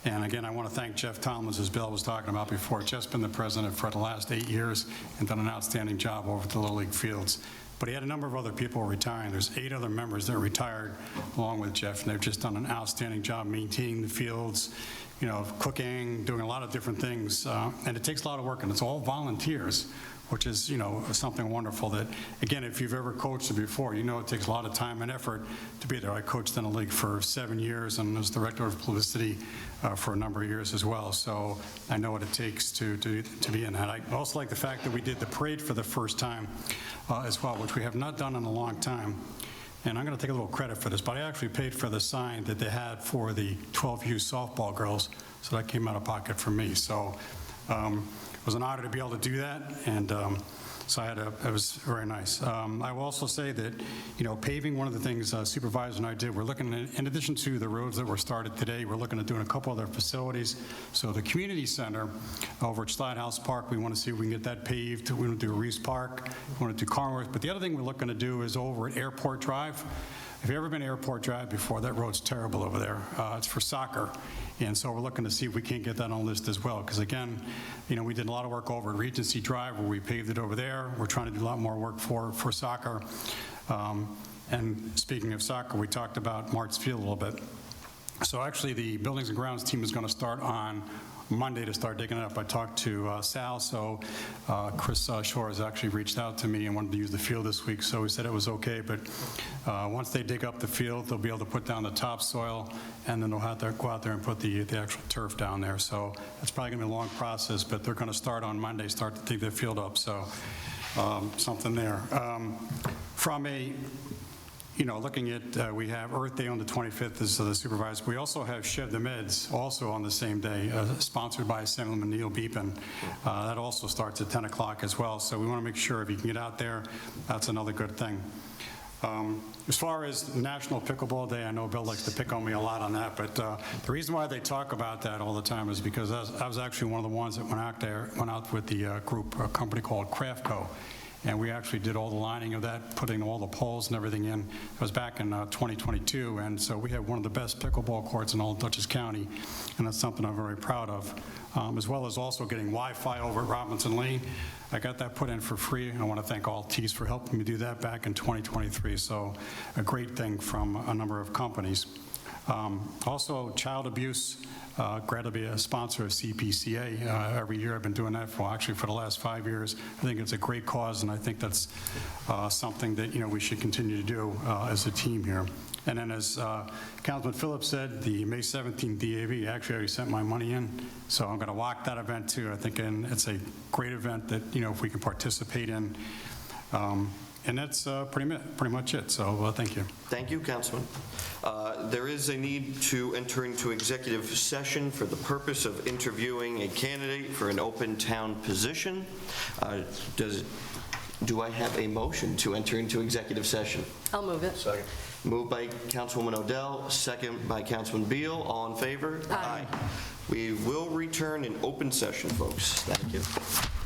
And again, I want to thank Jeff Tomlins, as Bill was talking about before. Jeff's been the president for the last 8 years and done an outstanding job over at the Little League fields. But he had a number of other people retiring. There's 8 other members that retired along with Jeff, and they've just done an outstanding job maintaining the fields, you know, cooking, doing a lot of different things. And it takes a lot of work, and it's all volunteers, which is, you know, something wonderful that, again, if you've ever coached it before, you know it takes a lot of time and effort to be there. I coached in the league for 7 years and was director of publicity for a number of years as well. So I know what it takes to be in that. I also like the fact that we did the parade for the first time as well, which we have not done in a long time. And I'm going to take a little credit for this, but I actually paid for the sign that they had for the 12U softball girls, so that came out of pocket for me. So it was an honor to be able to do that, and so it was very nice. I will also say that, you know, paving, one of the things Supervisor and I did, we're looking at, in addition to the roads that were started today, we're looking at doing a couple other facilities. So the community center over at Slide House Park, we want to see if we can get that paved. We want to do Reese Park, we want to do Carnworth, but the other thing we're looking to do is over at Airport Drive. If you've ever been to Airport Drive before, that road's terrible over there. It's for soccer. And so we're looking to see if we can't get that on the list as well. Because again, you know, we did a lot of work over at Regency Drive where we paved it over there. We're trying to do a lot more work for soccer. And speaking of soccer, we talked about Martz Field a little bit. So actually the Buildings and Grounds team is going to start on Monday to start digging it up. I talked to Sal, so Chris Shore has actually reached out to me and wanted to use the field this week, so he said it was okay, but once they dig up the field, they'll be able to put down the topsoil, and then they'll have to go out there and put the actual turf down there. So it's probably going to be a long process, but they're going to start on Monday, start to dig their field up, so something there. From a looking at, we have Earth Day on the 25th as the supervisor. We also have Chev the Meds also on the same day, sponsored by Assemblyman Neil Beepin. That also starts at 10 o'clock as well. So we want to make sure if you can get out there, that's another good thing. As far as National Pickleball Day, I know Bill likes to pick on me a lot on that, but the reason why they talk about that all the time is because I was actually one of the ones that went out with the group, a company called Craftco. And we actually did all the lining of that, putting all the poles and everything in. It was back in 2022, and so we have one of the best pickleball courts in all of Dutchess County, and that's something I'm very proud of, as well as also getting Wi-Fi over at Robinson Lane. I got that put in for free, and I want to thank Altice for helping me do that back in 2023, so a great thing from a number of companies. Also, child abuse, glad to be a sponsor of CPCA. Every year I've been doing that for the last 5 years. I think it's a great cause, and I think that's something that we should continue to do as a team here. And then as Councilman Phillips said, the May 17th DAV, actually I already sent my money in, so I'm going to walk that event too. I think it's a great event that if we can participate in. And that's pretty much it, so thank you. Thank you, Councilman. There is a need to enter into executive session for the purpose of interviewing a candidate for an open town position. Do I have a motion to enter into executive session? I'll move it. Second. Moved by Councilwoman Odell, second by Councilman Beal. All in favor? Aye. We will return in open session, folks. Thank you.